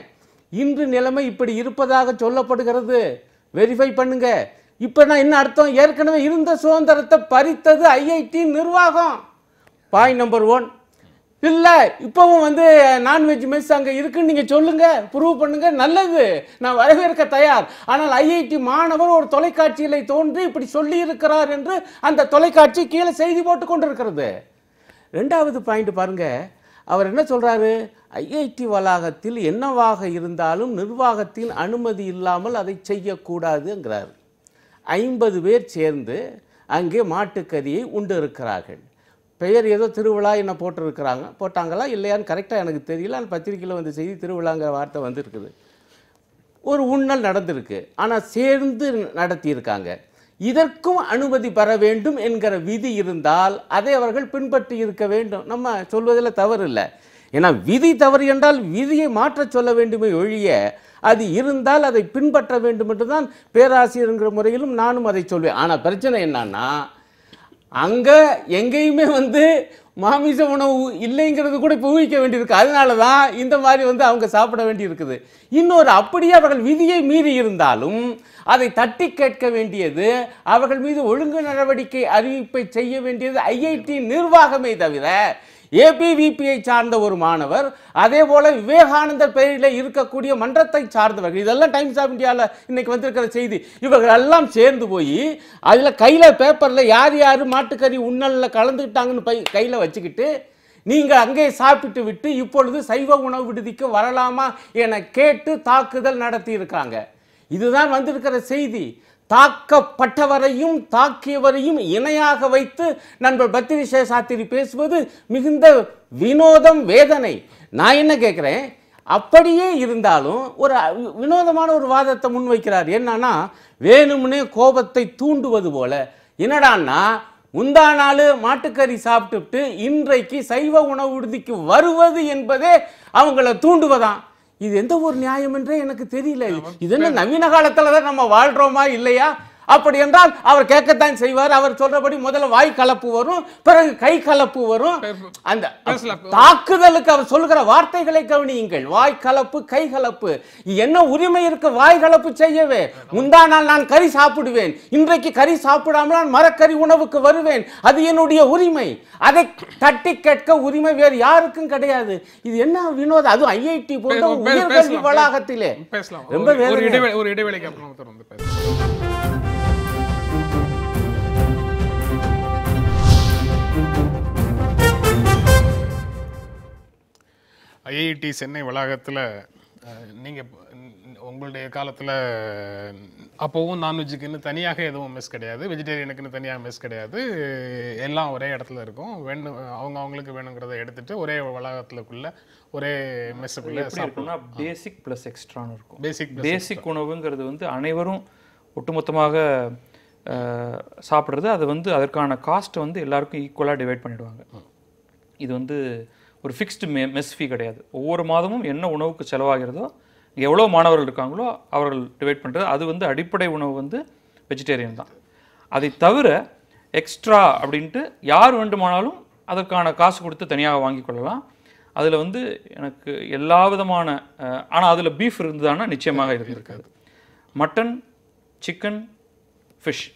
இன்று நிலைமை இப்படி இருப்பதாக சொல்லப்படுகிறது, வெரிஃபை பண்ணுங்க. இப்போ நான் என்ன அர்த்தம்? ஏற்கனவே இருந்த சுதந்திரத்தை பறித்தது ஐஐடி நிர்வாகம். Point number 1. இல்லை, இப்போவும் வந்து நான்வெஜ் மெஸ் அங்கே இருக்குன்னு நீங்கள் சொல்லுங்கள், ப்ரூவ் பண்ணுங்கள், நல்லது, நான் வரவேற்க தயார். ஆனால் ஐஐடி மாணவர் ஒரு தொலைக்காட்சியில் தோன்றி இப்படி சொல்லி இருக்கிறார் என்று அந்த தொலைக்காட்சி கீழே செய்தி போட்டு கொண்டு இருக்கிறது. 2வது பாயிண்ட் பாருங்க. அவர் என்ன சொல்கிறாரு? ஐஐடி வளாகத்தில் என்னவாக இருந்தாலும் நிர்வாகத்தின் அனுமதி இல்லாமல் அதை செய்யக்கூடாதுங்கிறார். 50 பேர் சேர்ந்து அங்கே மாட்டுக்கறியை உண்டு இருக்கிறார்கள். பெயர் ஏதோ திருவிழா என்ன போட்டாங்களா இல்லையான்னு கரெக்டாக எனக்கு தெரியல. அந்த பத்திரிக்கையில் வந்து செய்தி திருவிழாங்கிற வார்த்தை வந்துருக்குது. ஒரு உண்ணல் நடந்திருக்கு, ஆனால் சேர்ந்து நடத்தியிருக்காங்க. இதற்கும் அனுமதி பெற வேண்டும் என்கிற விதி இருந்தால் அதை அவர்கள் பின்பற்றி இருக்க வேண்டும். நம்ம சொல்வதில் தவறு இல்லை. ஏன்னா விதி தவறு என்றால் விதியை மாற்ற சொல்ல வேண்டுமே ஒழிய, அது இருந்தால் அதை பின்பற்ற வேண்டும் என்று தான் பேராசிரியர்ங்கிற முறையிலும் நானும் அதை சொல்வேன். ஆனால் பிரச்சனை என்னன்னா, அங்கே எங்கேயுமே வந்து மாமிச உணவு இல்லைங்கிறது கூட இப்போ ஊகிக்க வேண்டியிருக்கு. அதனால தான் இந்த மாதிரி வந்து அவங்க சாப்பிட வேண்டியிருக்குது. இன்னொரு, அப்படியே அவர்கள் விதியை மீறி இருந்தாலும் அதை தட்டி கேட்க வேண்டியது, அவர்கள் மீது ஒழுங்கு நடவடிக்கை அறிவிப்பை செய்ய வேண்டியது ஐஐடி நிர்வாகமே தவிர ஏபிவிபியை சார்ந்த ஒரு மாணவர், அதே போல விவேகானந்தர் பெயரில் இருக்கக்கூடிய மன்றத்தை சார்ந்தவர்கள், இதெல்லாம் டைம்ஸ் ஆஃப் இந்தியாவில் இன்னைக்கு வந்திருக்கிற செய்தி. இவர்கள் எல்லாம் சேர்ந்து போய் அதில் கையில் பேப்பரில் யார் யார் மாட்டுக்கறி உண்ணலில் கலந்துக்கிட்டாங்கன்னு கையில் வச்சுக்கிட்டு, நீங்கள் அங்கே சாப்பிட்டு விட்டு இப்பொழுது சைவ உணவு விடுதிக்கு வரலாமா என கேட்டு தாக்குதல் நடத்தி இருக்காங்க. இதுதான் வந்திருக்கிற செய்தி. தாக்கப்பட்டவரையும் தாக்கியவரையும் இணையாக வைத்து நண்பர் பத்ரிசேஷாத்திரி பேசுவது மிகுந்த வினோதம், வேதனை. நான் என்ன கேட்குறேன், அப்படியே இருந்தாலும் ஒரு வினோதமான ஒரு வாதத்தை முன்வைக்கிறார். என்னன்னா, வேணும்னே கோபத்தை தூண்டுவது போல. என்னடான்னா, முந்தா நாள் மாட்டுக்கறி சாப்பிட்டுட்டு இன்றைக்கு சைவ உணவு விடுதிக்கு வருவது என்பதே அவங்கள தூண்டுவதான். இது எந்த ஒரு நியாயம் என்றே எனக்கு தெரியல. இது என்ன நவீன காலத்துல தான் நம்ம வாழ்றோமா இல்லையா? அப்படி என்றால் அவர் கேட்கத்தான் செய்வார். அவர் சொல்றபடி முதல்ல வாய் கலப்பு வரும், பிறகு கை கலப்பு வரும். அந்த தாக்குதலுக்கு அவர் சொல்லுகிற வார்த்தைகளை கவனியுங்கள். வாய் கலப்பு, கை கலப்பு. என்ன உரிமை இருக்கு வாய் கலப்பு செய்யவே? முந்தா நாள் நான் கறி சாப்பிடுவேன், இன்றைக்கு கறி சாப்பிடாமல் நான் மரக்கறி உணவுக்கு வருவேன், அது என்னுடைய உரிமை. அதை தட்டி கேட்க உரிமை வேறு யாருக்கும் கிடையாது. இது என்ன வினோதம்? அது ஐஐடி போன்ற உயர்கல்வி வளாகத்திலே. ரொம்ப ஒரு இடைவேளைக்கு அப்புறம் தொடர்ந்து பேசலாம். ஐஐடி சென்னை வளாகத்தில் நீங்கள் உங்களுடைய காலத்தில் அப்போவும் நான்வெஜ்ஜுக்குன்னு தனியாக எதுவும் மெஸ் கிடையாது, வெஜிடேரியனுக்குன்னு தனியாக மெஸ் கிடையாது, எல்லாம் ஒரே இடத்துல இருக்கும். வேணும் அவங்களுக்கு வேணுங்கிறத எடுத்துட்டு ஒரே வளாகத்துக்குள்ள ஒரே மெஸ்ஸுக்குள்ள சாப்பிடணும்னா பேசிக் ப்ளஸ் எக்ஸ்ட்ரான்னு இருக்கும். பேசிக் உணவுங்கிறது வந்து அனைவரும் ஒட்டுமொத்தமாக சாப்பிட்றது. அது வந்து அதற்கான காஸ்ட்டை வந்து எல்லாருக்கும் ஈக்குவலாக டிவைட் பண்ணிடுவாங்க. இது வந்து ஒரு ஃபிக்ஸ்டு மெஸ் ஃபீ கிடையாது. ஒவ்வொரு மாதமும் என்ன உணவுக்கு செலவாகிறதோ, எவ்வளோ மாணவர்கள் இருக்காங்களோ அவர்கள் டிவைட் பண்ணுறது. அது வந்து அடிப்படை உணவு வந்து வெஜிடேரியன் தான். அதை தவிர எக்ஸ்ட்ரா அப்படின்ட்டு யார் வேண்டுமானாலும் அதற்கான காசு கொடுத்து தனியாக வாங்கி கொள்ளலாம். அதில் வந்து எனக்கு எல்லா விதமான ஆனால் அதில் பீஃப் இருந்ததுன்னா நிச்சயமாக இருந்திருக்காது. மட்டன், சிக்கன், ஃபிஷ்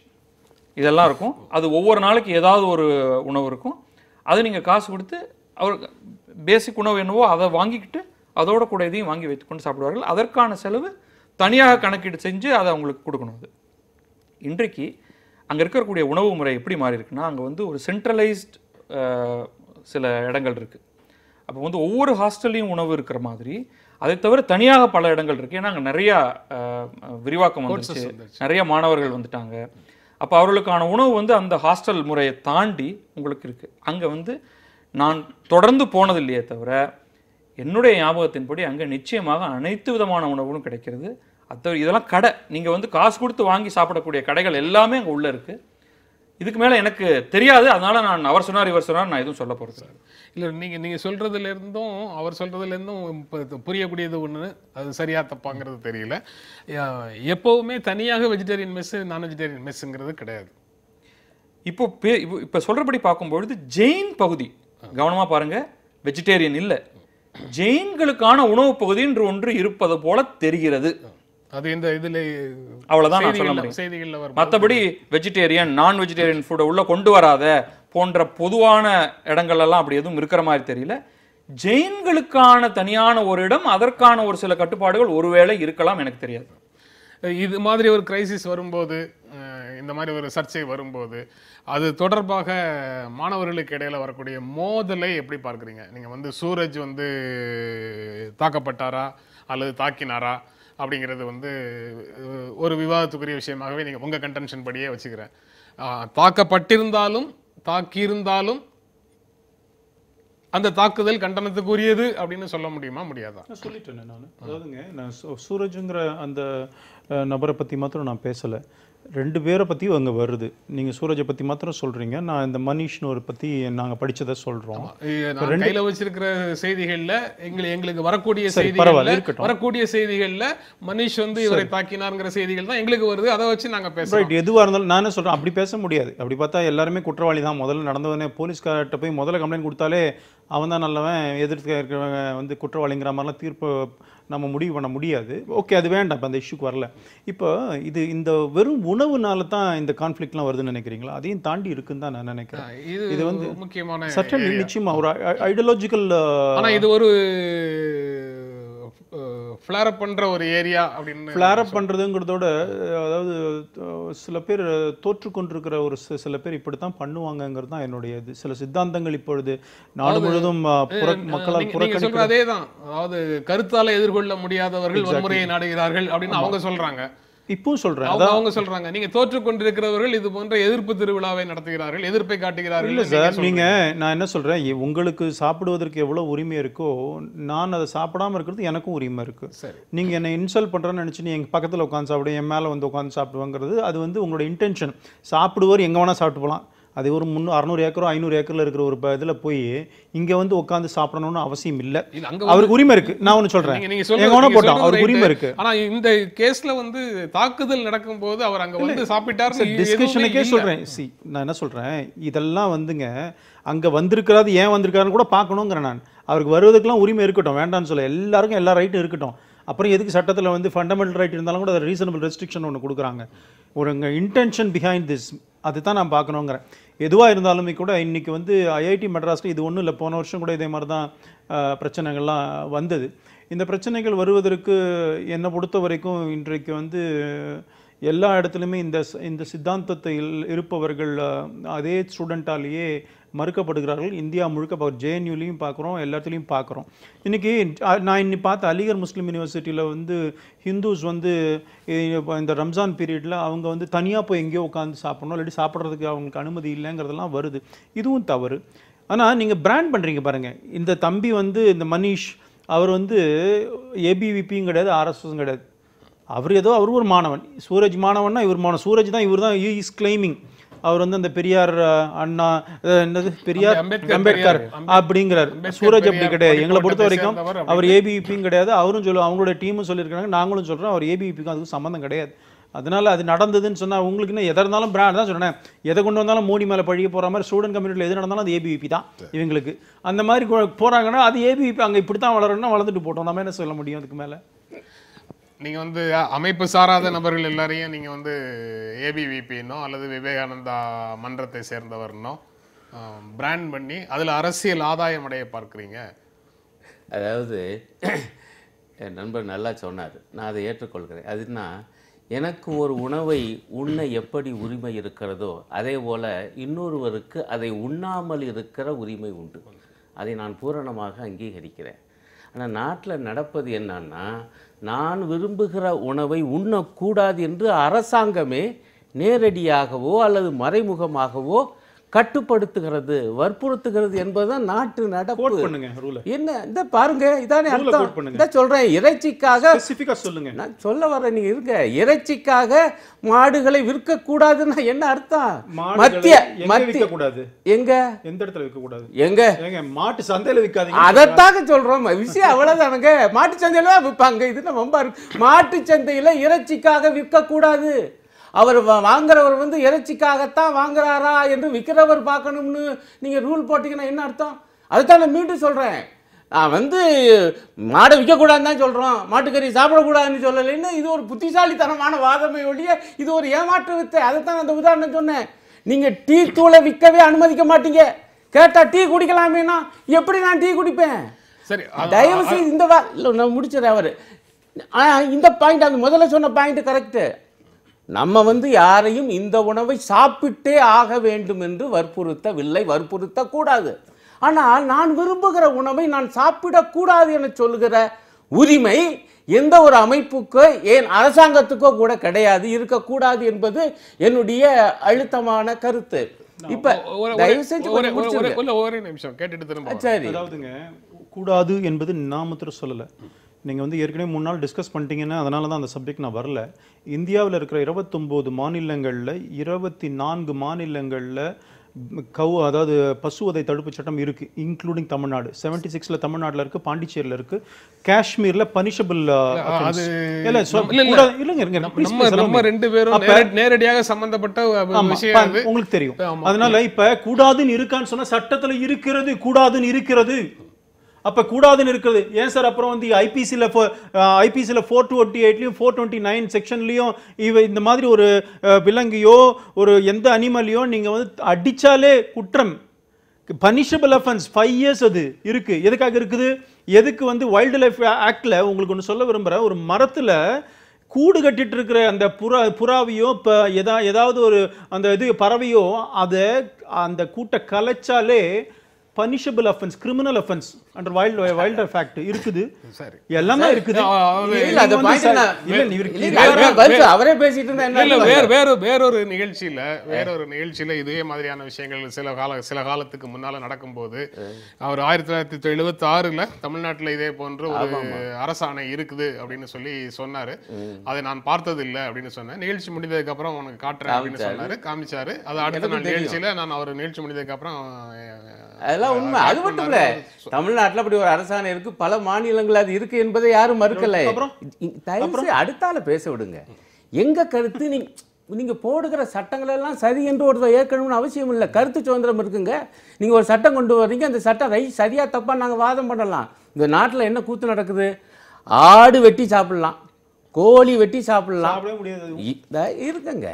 இதெல்லாம் இருக்கும். அது ஒவ்வொரு நாளைக்கு ஏதாவது ஒரு உணவு இருக்கும். அது நீங்கள் காசு கொடுத்து அவர் பேசிக் உணவு என்னவோ அதை வாங்கிக்கிட்டு அதோட கூட இதையும் வாங்கி வைத்துக்கொண்டு சாப்பிடுவார்கள். அதற்கான செலவு தனியாக கணக்கீடு செஞ்சு அதை அவங்களுக்கு கொடுக்கணும். அது இன்றைக்கு அங்கே இருக்கக்கூடிய உணவு முறை எப்படி மாறி இருக்குன்னா, அங்கே வந்து ஒரு சென்ட்ரலைஸ்ட் சில இடங்கள் இருக்குது. அப்போ வந்து ஒவ்வொரு ஹாஸ்டல்லையும் உணவு இருக்கிற மாதிரி அதை தவிர தனியாக பல இடங்கள் இருக்குது. ஏன்னா அங்கே நிறையா விரிவாக்கம் வந்துச்சு, நிறைய மாணவர்கள் வந்துட்டாங்க. அப்போ அவர்களுக்கான உணவு வந்து அந்த ஹாஸ்டல் முறையை தாண்டி உங்களுக்கு இருக்குது. அங்கே வந்து நான் தொடர்ந்து போனது இல்லையே தவிர என்னுடைய ஞாபகத்தின்படி அங்கே நிச்சயமாக அனைத்து விதமான உணவுகளும் கிடைக்கிறது. அது இதெல்லாம் கடை, நீங்கள் வந்து காசு கொடுத்து வாங்கி சாப்பிடக்கூடிய கடைகள் எல்லாமே அங்கே உள்ளே இருக்குது. இதுக்கு மேலே எனக்கு தெரியாது. அதனால நான் அவர் சொன்னார் இவர் சொன்னார் நான் எதுவும் சொல்ல போகிறது இல்லை. நீங்கள் சொல்கிறதுலேருந்தும் அவர் சொல்கிறதுலேருந்தும் புரியக்கூடியது ஒன்று, அது சரியா தப்பாங்கிறது தெரியல. எப்போவுமே தனியாக வெஜிடேரியன் மெஸ்ஸு நான் வெஜிடேரியன் மெஸ்ஸுங்கிறது கிடையாது. இப்போ சொல்கிறபடி பார்க்கும்பொழுது ஜெயின் பகுதி கவனமாக பாருங்கள், வெஜிடேரியன் இல்லை, ஜெயின்களுக்கான உணவு பகுதி என்று ஒன்று இருப்பது போல தெரிகிறது. அது இந்த இதில் அவ்வளோதான் நான் சொல்ல முடியும். செய்திகளில் வரும். மற்றபடி வெஜிடேரியன் நான் வெஜிடேரியன் ஃபுட்டை உள்ளே கொண்டு வராத போன்ற பொதுவான இடங்கள்லாம் அப்படி எதுவும் இருக்கிற மாதிரி தெரியல. ஜெயின்களுக்கான தனியான ஒரு இடம், அதற்கான ஒரு சில கட்டுப்பாடுகள் ஒருவேளை இருக்கலாம், எனக்கு தெரியாது. இது மாதிரி ஒரு கிரைசிஸ் வரும்போது, இந்த மாதிரி ஒரு சர்ச்சை வரும்போது, அது தொடர்பாக மாணவர்களுக்கு இடையில வரக்கூடிய மோதலை எப்படி பார்க்குறீங்க? நீங்கள் வந்து சூரஜ் வந்து தாக்கப்பட்டாரா அல்லது தாக்கினாரா அப்படிங்கிறது வந்து ஒரு விவாதத்துக்குரிய விஷயமாகவே நீங்கள் உங்கள் கன்டென்ஷன் படியே வச்சுக்கிறேன். தாக்கப்பட்டிருந்தாலும் தாக்கியிருந்தாலும் அந்த தாக்குதல் கண்டனத்துக்குரியது அப்படின்னு சொல்ல முடியுமா, முடியாதா? சொல்லிட்டேன் நான். அதாவதுங்க, நான் சூரஜுங்கிற அந்த நபரை பற்றி மாத்திரம் நான் பேசலை. 2 பேரை பற்றியும் அங்கே வருது. நீங்கள் சூரஜை பற்றி மாத்திரம் சொல்கிறீங்க, நான் இந்த மனிஷ்னு ஒரு பற்றி நாங்கள் படித்ததை சொல்கிறோம். கையில் வச்சிருக்கிற செய்திகளில் எங்களுக்கு வரக்கூடிய செய்திகளில் மனிஷ் வந்து இவரை தாக்கினார்ங்கிற செய்திகள் தான் எங்களுக்கு வருது. அதை வச்சு நாங்கள் பேசுகிறோம். எதுவாக இருந்தாலும் நானே சொல்கிறேன், அப்படி பேச முடியாது. அப்படி பார்த்தா எல்லாருமே குற்றவாளி தான். முதல்ல நடந்தவனே போலீஸ்கார்ட்ட போய் முதல்ல கம்ப்ளைண்ட் கொடுத்தாலே அவன் தான் நல்லவன், எதிர்த்து இருக்கிறவங்க வந்து குற்றவாளிங்கிற மாதிரிலாம் தீர்ப்பு நம்ம முடிவு பண்ண முடியாது. ஓகே, அது வேண்டாம், இப்போ அந்த இஷ்யூக்கு வரல. இப்போ இந்த வெறும் உணவுனால தான் இந்த கான்ஃப்ளிக்ட்லாம் வருதுன்னு நினைக்கிறீங்களா? அதையும் தாண்டி இருக்குன்னு தான் நான் நினைக்கிறேன். இது வந்து முக்கியமான சட்டம் நிச்சயமா ஒரு ஐடியாலஜிக்கல், ஆனால் இது ஒரு ஃப்ளேர் அப் பண்ணுற ஒரு ஏரியா அப்படின்னு ஃப்ளேர் அப் பண்ணுறதுங்கிறதோட, அதாவது சில பேர் தோற்றுக்கொண்டிருக்கிற ஒரு சில பேர் இப்படி தான் பண்ணுவாங்கங்கிறது தான் என்னுடைய இது. சில சித்தாந்தங்கள் இப்பொழுது நாடு முழுவதும் மக்களால் புறக்கணிக்கிற அதே தான். அதாவது கருத்தால் எதிர்கொள்ள முடியாதவர்கள் வன்முறையை நாடுகிறார்கள் அப்படின்னு அவங்க சொல்றாங்க. இப்பவும் சொல்றேன், அவங்க சொல்றாங்க நீங்க தோற்றுக்கொண்டிருக்கிறவர்கள் இது போன்ற எதிர்ப்பு திருவிழாவை நடத்துகிறார்கள், எதிர்ப்பை காட்டுகிறார்கள். இல்ல சார், நான் என்ன சொல்றேன், உங்களுக்கு சாப்பிடுவதற்கு எவ்வளவு உரிமை இருக்கோ நான் அதை சாப்பிடாம இருக்கிறது எனக்கும் உரிமை இருக்கு. நீங்க என்ன இன்சல்ட் பண்றேன்னு நினைச்சு நீ எங்க பக்கத்துல உட்காந்து சாப்பிடு, என் மேல வந்து உட்காந்து சாப்பிடுவாங்கிறது அது வந்து உங்களோட இன்டென்ஷன். சாப்பிடுவார் எங்க வேணா சாப்பிட்டு போகலாம், அது ஒரு 600 ஏக்கரோ 500 ஏக்கர்ல இருக்கிற ஒரு இதில் போய் இங்கே வந்து உட்காந்து சாப்பிடணும்னு அவசியம் இல்லை. இல்ல, அங்க அவருக்கு உரிமை இருக்கு. நான் ஒன்று சொல்கிறேன், நீங்க எங்க வேணா போட்டோம், அவருக்கு உரிமை இருக்கு. ஆனா இந்த கேஸ்ல வந்து தாக்குதல் நடக்கும்போது அவர் அங்க வந்து சாப்பிட்டாரு டிஸ்கஷனுக்கே சொல்கிறேன். நான் என்ன சொல்கிறேன், இதெல்லாம் வந்துங்க அங்கே வந்திருக்கிறாரு, ஏன் வந்திருக்காருன்னு கூட பார்க்கணுங்கிறேன் நான். அவருக்கு வருவதுக்கெல்லாம் உரிமை இருக்கட்டும், வேண்டாம்னு சொல்ல, எல்லாருக்கும் எல்லா ரைட்டும் இருக்கட்டும். அப்புறம் எதுக்கு சட்டத்தில் வந்து ஃபண்டமெண்டல் ரைட் இருந்தாலும் கூட அது ரீசனபிள் ரெஸ்ட்ரிக்ஷன் ஒன்று கொடுக்குறாங்க. ஒரு இன்டென்ஷன் பிஹைண்ட் திஸ், அதுதான் நான் பார்க்கணுங்கிறேன். எதுவாக இருந்தாலுமே கூட இன்றைக்கி வந்து ஐஐடி மெட்ராஸில் இது ஒன்றும் இல்லை, போன வருஷம் கூட இதே மாதிரி தான் பிரச்சனைகள்லாம் வந்தது. இந்த பிரச்சனைகள் வருவதற்கு என்னை பொறுத்த வரைக்கும் இன்றைக்கு வந்து எல்லா இடத்துலையுமே இந்த சித்தாந்தத்தை இருப்பவர்கள் அதே ஸ்டூடெண்ட்டாலேயே மறுக்கப்படுகிறார்கள். இந்தியா முழுக்க ஜேஎன்யூலையும் பார்க்குறோம், எல்லா இடத்துலையும் பார்க்குறோம். இன்றைக்கி நான் இன்னைக்கு பார்த்த அலிகர் முஸ்லீம் யூனிவர்சிட்டியில் வந்து ஹிந்துஸ் வந்து இந்த ரம்ஜான் பீரியடில் அவங்க வந்து தனியாக போய் எங்கேயோ உட்காந்து சாப்பிடணும், இல்லாட்டி சாப்பிட்றதுக்கு அவங்களுக்கு அனுமதி இல்லைங்கிறதெல்லாம் வருது. இதுவும் தவறு. ஆனால் நீங்கள் பிராண்ட் பண்ணுறீங்க பாருங்கள். இந்த தம்பி வந்து இந்த மனிஷ் அவர் வந்து ஏபிவிபியும் கிடையாது, ஆர்எஸ்எஸும் கிடையாது. அவர் ஒரு மாணவன், சூரஜ் மாணவன்னா இவர் மாணவன், சூரஜ் தான், இவர் தான் இஸ் கிளைமிங் அவர் வந்து அந்த பெரியார் அண்ணா என்னது பெரியார் அம்பேத்கர் அப்படிங்கிறார். சூரஜ் அப்படி கிடையாது. எங்களை பொறுத்த வரைக்கும் அவர் ஏபிவிபியும் கிடையாது, அவரும் அவங்களோட டீமும் சொல்லியிருக்காங்க, நாங்களும் சொல்கிறோம் அவர் ஏபிவிபிக்கும் அதுக்கும் சம்மந்தம் கிடையாது. அதனால அது நடந்ததுன்னு சொன்னால் உங்களுக்கு என்ன எதாக இருந்தாலும் பிராண்ட் தான் சொன்னேன். எதை கொண்டு வந்தாலும் மோடி மேலே பழிய போகிற மாதிரி ஸ்டூடெண்ட் கம்யூனிட்டியில் எது நடந்தாலும் அது ஏபிவிபி தான் இவங்களுக்கு. அந்த மாதிரி போகிறாங்கன்னா அது ஏபிவிபி அங்கே இப்படி தான் வளரணும்னா வளர்ந்துட்டு போட்டோம், நம்ம என்ன சொல்ல முடியும் அதுக்கு மேலே. நீங்க வந்து அமைப்பு சாராத நபர்கள் எல்லாரையும் நீங்க வந்து ஏபிவிபின்னோ அல்லது விவேகானந்தா மன்றத்தை சேர்ந்தவர்னோ பிராண்ட் பண்ணி அதில் அரசியல் ஆதாயம் அடைய பார்க்குறீங்க. அதாவது என் நண்பர் நல்லா சொன்னார், நான் அதை ஏற்றுக்கொள்கிறேன். அதுனா எனக்கு ஒரு உணவை உண்ண எப்படி உரிமை இருக்கிறதோ அதே போல் இன்னொருவருக்கு அதை உண்ணாமல் இருக்கிற உரிமை உண்டு. அதை நான் பூரணமாக அங்கீகரிக்கிறேன். ஆனால் நாட்டில் நடப்பது என்னன்னா, நான் விரும்புகிற உணவை உண்ணக்கூடாது என்று அரசாங்கமே நேரடியாகவோ அல்லது மறைமுகமாகவோ கட்டுப்படுத்துகிறது, வற்புறுத்துகிறது என்பதுதான் நாட்டு நடப்பு. என்ன இந்த பாருங்க, இதானே அர்த்தம். இந்த சொல்றேன், இறைச்சிக்காக சொல்லுங்க, நான் சொல்ல வரேன், நீங்க இருங்க. இறைச்சிக்காக மாடுகளை விற்க கூடாதுன்னா என்ன அர்த்தம்? மத்திய எங்க எந்த இடத்துல விற்க கூடாது? எங்க மாட்டு சந்தையில விற்காதீங்க, அதத்தாக சொல்றோம். விஷயம் அவ்வளவுதானுங்க. மாட்டு சந்தையில விற்பாங்க, இது நம்ம மாட்டு சந்தையில இறைச்சிக்காக விற்க கூடாது. அவர் வாங்குறவர் வந்து இறைச்சிக்காகத்தான் வாங்குறாரா என்று விற்கிறவர் பார்க்கணும்னு நீங்கள் ரூல் போட்டிங்கன்னா என்ன அர்த்தம்? அதுதான் நான் மீண்டும் சொல்கிறேன். நான் வந்து மாடை விற்கக்கூடாதுன்னு தான் சொல்கிறோம், மாட்டுக்கறி சாப்பிடக்கூடாதுன்னு சொல்லலைன்னு. இது ஒரு புத்திசாலித்தனமான வாதமே ஒழிய இது ஒரு ஏமாற்று வித்தை. அதைத்தான் அந்த உதாரணம் சொன்னேன். நீங்கள் டீ தூளை விற்கவே அனுமதிக்க மாட்டீங்க. கேட்டால் டீ குடிக்கலாமேனா எப்படி நான் டீ குடிப்பேன்? சரி, தயவு செய்து இந்த இல்லை நான் முடிச்சிடறேன். அவர் இந்த பாயிண்ட், அந்த முதல்ல சொன்ன பாயிண்ட் கரெக்டு. நம்ம வந்து யாரையும் இந்த உணவை சாப்பிட்டே ஆக வேண்டும் என்று வற்புறுத்தவில்லை, வற்புறுத்தக்கூடாது. ஆனால் நான் விரும்புகிற உணவை நான் சாப்பிடக்கூடாது என சொல்லுகிற உரிமை எந்த ஒரு அமைப்புக்கோ ஏன் அரசாங்கத்துக்கோ கூட கிடையாது, இருக்கக்கூடாது என்பது என்னுடைய அழுத்தமான கருத்து. இப்ப தயவு செஞ்சு ஒரே நிமிஷம் கேட்டுட்டு திரும்ப. சரி, அதாவதுங்க கூடாது என்பது நான் மாத்திரம் சொல்லலை. நீங்கள் வந்து ஏற்கனவே 3 நாள் டிஸ்கஸ் பண்ணிட்டீங்கன்னா அதனால தான் அந்த சப்ஜெக்ட் நான் வரல. இந்தியாவில் இருக்கிற 29 மாநிலங்களில் 24 மாநிலங்களில் அதாவது பசுவதை தடுப்பு சட்டம் இருக்குது, இன்க்ளூடிங் தமிழ்நாடு. 76ல் தமிழ்நாட்டில் இருக்குது, பாண்டிச்சேரியில் இருக்குது, காஷ்மீரில் பனிஷபிள். நேரடியாக சம்பந்தப்பட்ட உங்களுக்கு தெரியும். அதனால இப்ப கூடாதுன்னு இருக்கான்னு சொன்னா சட்டத்தில் இருக்கிறது, கூடாதுன்னு இருக்கிறது. அப்போ கூடாதுன்னு இருக்கிறது ஏன் சார்? அப்புறம் வந்து ஐபிசியில் 428லையும் 429 செக்ஷன்லையும் இந்த மாதிரி ஒரு விலங்கையோ ஒரு எந்த அனிமலையோ நீங்கள் வந்து அடித்தாலே குற்றம், பனிஷபிள் அஃபென்ஸ், 5 years அது இருக்குது. எதுக்காக இருக்குது? எதுக்கு வந்து வைல்டு லைஃப் ஆக்டில் உங்களுக்கு ஒன்று சொல்ல விரும்புகிறேன். ஒரு மரத்தில் கூடு கட்டிட்டு இருக்கிற அந்த புறாவையோ இப்போ ஏதாவது ஒரு அந்த இது பறவையோ அதை அந்த கூட்டை கலைச்சாலே punishable offence, criminal offence under wild fact இருக்குது. சரி, எல்லாமே இருக்குது. இல்ல, அது நீங்க point வந்து நான் இல்ல, அவரே பேசிட்டு இருந்தா என்ன வேறொரு நிகழ்ச்சியில இதே மாதிரியான விஷயங்கள் சில காலத்துக்கு முன்னால நடக்கும்போது அவர் 1976 தமிழ்நாட்டுல இதே போன்ற ஒரு அரசாணை இருக்குது அப்படின்னு சொல்லி சொன்னாரு. அதை நான் பார்த்தது இல்லை அப்படின்னு சொன்னேன். நிகழ்ச்சி முடிந்ததுக்கு அப்புறம் உனக்கு காட்டுறேன் அப்படின்னு சொன்னாரு, காமிச்சாரு. அது அடுத்த நாள் நிகழ்ச்சியில நான் அவர் நிகழ்ச்சி முடிந்ததுக்கு அப்புறம் அதெல்லாம் உண்மை. அது மட்டும் இல்ல, தமிழ்நாட்டுல அப்படி ஒரு அரசாணை இருக்கு, பல மாநிலங்கள் அது இருக்கு என்பதை யாரும் மறுக்கல. தயவு அடுத்தால பேச விடுங்க. எங்க கருத்து நீங்க போடுகிற சட்டங்கள் எல்லாம் சரி என்று ஒருத்தர் ஏற்கனவே அவசியம் இல்லை. கருத்து சுதந்திரம் இருக்குங்க. நீங்க ஒரு சட்டம் கொண்டு வர்றீங்க, அந்த சட்டம் சரியா தப்பா நாங்க வாதம் பண்ணலாம். இந்த நாட்டுல என்ன கூத்து நடக்குது? ஆடு வெட்டி சாப்பிடலாம், கோழி வெட்டி சாப்பிடலாம், இருக்குங்க.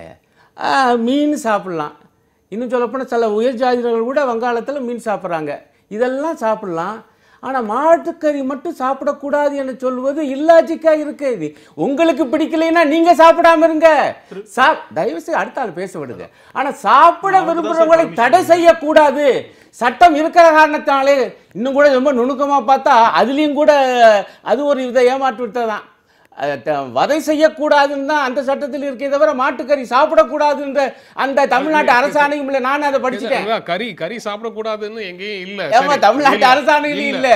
மீன் சாப்பிடலாம். இன்னும் சொல்லப்போனால் சில உயர் ஜாதியினர்கள் கூட வங்காளத்தில் மீன் சாப்பிட்றாங்க. இதெல்லாம் சாப்பிடலாம். ஆனால் மாட்டுக்கறி மட்டும் சாப்பிடக்கூடாது என்று சொல்வது இல்லாஜிக்காக இருக்கு. இது உங்களுக்கு பிடிக்கலைன்னா நீங்க சாப்பிடாம இருங்க. தயவுசெய்து அடுத்த ஆள் பேச விடுங்க. ஆனால் சாப்பிட விரும்புகிறவங்களை தடை செய்யக்கூடாது. சட்டம் இருக்கிற காரணத்தினாலே இன்னும் கூட ரொம்ப நுணுக்கமாக பார்த்தா அதுலேயும் கூட அது ஒரு வித ஏமாற்று விட்டதான். வதை செய்யக்கூடாதுன்னு தான் அந்த சட்டத்தில் இருக்கே தவிர மாட்டுக்கறி சாப்பிடக்கூடாதுன்ற அந்த தமிழ்நாட்டு அரசாணையும் இல்லை. நான் அதை படிச்சுட்டேன். கறி சாப்பிடக்கூடாதுன்னு எங்கேயும் இல்ல, தமிழ்நாட்டு அரசாணையிலும் இல்லை.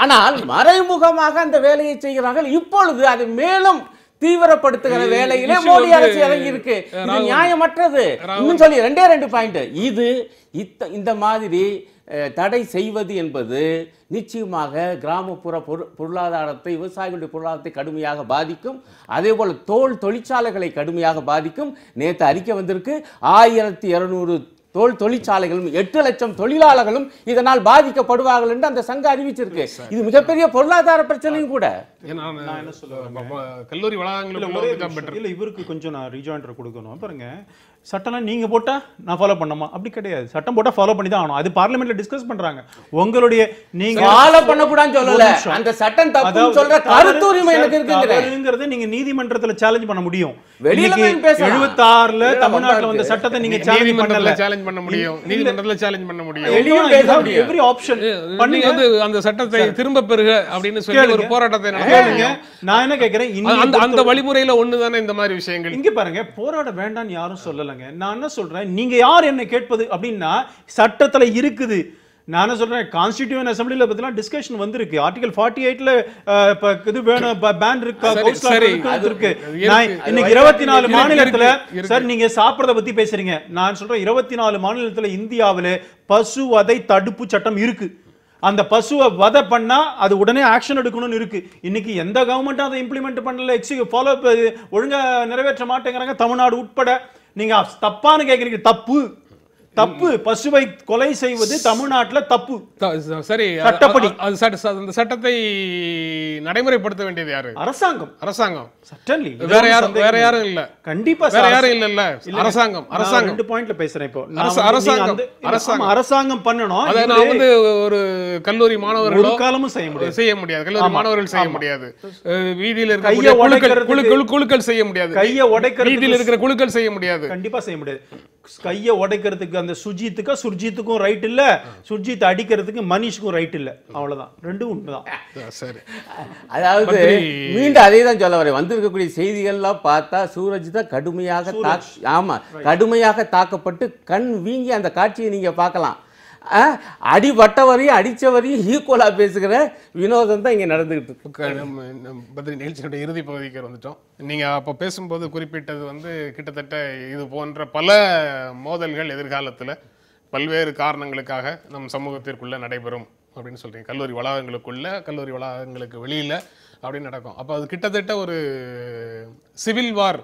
ஆனால் மறைமுகமாக அந்த வேலையை செய்கிறார்கள். இப்பொழுது அது மேலும் தீவிரப்படுத்துகிற வேலையிலே மோடி அரசு இறங்கி இருக்கு. இது நியாயமற்றது. இன்னும் சொல்லி 2 பாயிண்ட். இது இந்த மாதிரி தடை செய்வது என்பது நிச்சயமாக கிராமப்புற பொருளாதாரத்தை, விவசாயிகளுடைய பொருளாதாரத்தை கடுமையாக பாதிக்கும். அதே போல தோல் தொழிற்சாலைகளை கடுமையாக பாதிக்கும். நேற்று அறிக்கை வந்திருக்கு, 1200 தோல் தொழிற்சாலைகளும் 8 லட்சம் தொழிலாளர்களும் இதனால் பாதிக்கப்படுவார்கள் என்று அந்த சங்கம் அறிவிச்சிருக்கு. இது மிகப்பெரிய பொருளாதார பிரச்சனையும் கூட. கல்லூரி வளாகங்களுக்கு இவருக்கு கொஞ்சம் நான் ரீஜாயிண்டர் கொடுக்கணும். பாருங்க, சட்டம் நீங்க போட்டா நான் ஃபாலோ பண்ணமா? அப்படி கிடையாது. சட்டம் போட்டா ஃபாலோ பண்ணி தான் ஆகணும். அது பார்லிமெண்ட்ல டிஸ்கஸ் பண்றாங்க. உங்களுடைய நீங்க ஃபாலோ பண்ண கூடாதுன்னு சொல்லல, அந்த சட்டம் தப்புன்னு சொல்ற கருத்து உரிமை எனக்கு இருக்குங்கிறது நீங்க நீதிமன்றத்துல சேலஞ்ச் பண்ண பண்ண முடியும். 76ல தமிழ்நாட்டுல வந்த சட்டத்தை நீங்க சேலஞ்ச் பண்ண முடியும், நீதிமன்றத்துல சேலஞ்ச் பண்ண முடியும். எவ்ரி ஆப்ஷன் பண்ணி வந்து அந்த சட்டத்தை திரும்ப பெறுக அப்படின்னு சொல்லி ஒரு போராட்டத்தை நடத்துங்க. நான் என்ன கேக்குறேன், அந்த வழிமுறையில ஒண்ணுதானே இந்த மாதிரி விஷயங்கள். இங்க பாருங்க, போராட வேண்டாம்னு யாரும் சொல்லலங்க. நான் என்ன சொல்றேன், நீங்க யார் என்ன கேட்பது அப்படின்னா சட்டத்துல இருக்குது. நான் என்ன சொல்றேன், கான்ஸ்டிடியூஷன் அசெம்பிளில பத்திலாம் டிஸ்கஷன் வந்திருக்கு. ஆர்டிகல் 48ல இது வேணும், பேன் இருக்கு, இருக்கு. இன்னைக்கு 24 மாநிலத்துல சார் நீங்க சாப்பிடறத பத்தி பேசுறீங்க. நான் சொல்றேன் 24 மாநிலத்துல இந்தியாவில பசு வதை தடுப்பு சட்டம் இருக்கு. அந்த பசுவை வதை பண்ணா அது உடனே ஆக்ஷன் எடுக்கணும்னு இருக்கு. இன்னைக்கு எந்த கவர்மெண்ட்டும் அதை இம்ப்ளிமெண்ட் பண்ணல, ஃபாலோ ஒழுங்கா நிறைவேற்ற மாட்டேங்கிறாங்க, தமிழ்நாடு உட்பட. நீங்க தப்பான்னு கேக்குறீங்க. தப்பு. பசுவை கொலை செய்வது தமிழ்நாட்டுல தப்பு. சரி, சட்டப்படி அந்த சட்டத்தை நடைமுறைப்படுத்த வேண்டியது யாரு? அரசாங்கம். வேற யாரும் இல்ல. கண்டிப்பா வேற யாரும் இல்ல. அரசாங்கம் 2 பாயிண்ட்ல பேசுறேன். இப்போ அரசாங்கம் பண்ணணும். அதை நான் வந்து ஒரு கல்லூரி மாணவர்கள் காலமும் செய்ய முடியாது. கல்லூரி மாணவர்கள் செய்ய முடியாது. வீதியில் இருக்கிற குழுக்கள் செய்ய முடியாது. கையை உடைக்கிற வீதியில் இருக்கிற குழுக்கள் செய்ய முடியாது. கண்டிப்பா செய்ய முடியாது. கையை உடைக்கிறதுக்கு அந்த சுர்ஜித்துக்கும் ரைட் இல்ல, சுர்ஜித் அடிக்கிறதுக்கு மனிஷ்க்கும் ரைட் இல்ல. அவ்வளவுதான், ரெண்டும் உண்மைதான். சரி, அதாவது மீண்டும் அதே தான் சொல்ல வரேன். வந்திருக்கக்கூடிய செய்திகள்லாம் பார்த்தா சூரஜ் தான் கடுமையாக தாக்கப்பட்டு கண் வீங்கி அந்த காட்சியை நீங்க பார்க்கலாம். அடிபட்டவரையும் அடித்தவரையும் ஈக்குவலாக பேசுகிற வினோதம் தான் இங்கே நடந்துகிட்டு இருக்கு. நிகழ்ச்சியோட இறுதி பகுதிக்கு வந்துட்டோம். நீங்கள் அப்போ பேசும்போது குறிப்பிட்டது வந்து கிட்டத்தட்ட இது போன்ற பல மோதல்கள் எதிர்காலத்தில் பல்வேறு காரணங்களுக்காக நம் சமூகத்திற்குள்ளே நடைபெறும் அப்படின்னு சொல்கிறீங்க. கல்லூரி வளாகங்களுக்குள்ள, கல்லூரி வளாகங்களுக்கு வெளியில் அப்படின்னு நடக்கும். அப்போ அது கிட்டத்தட்ட ஒரு சிவில் வார்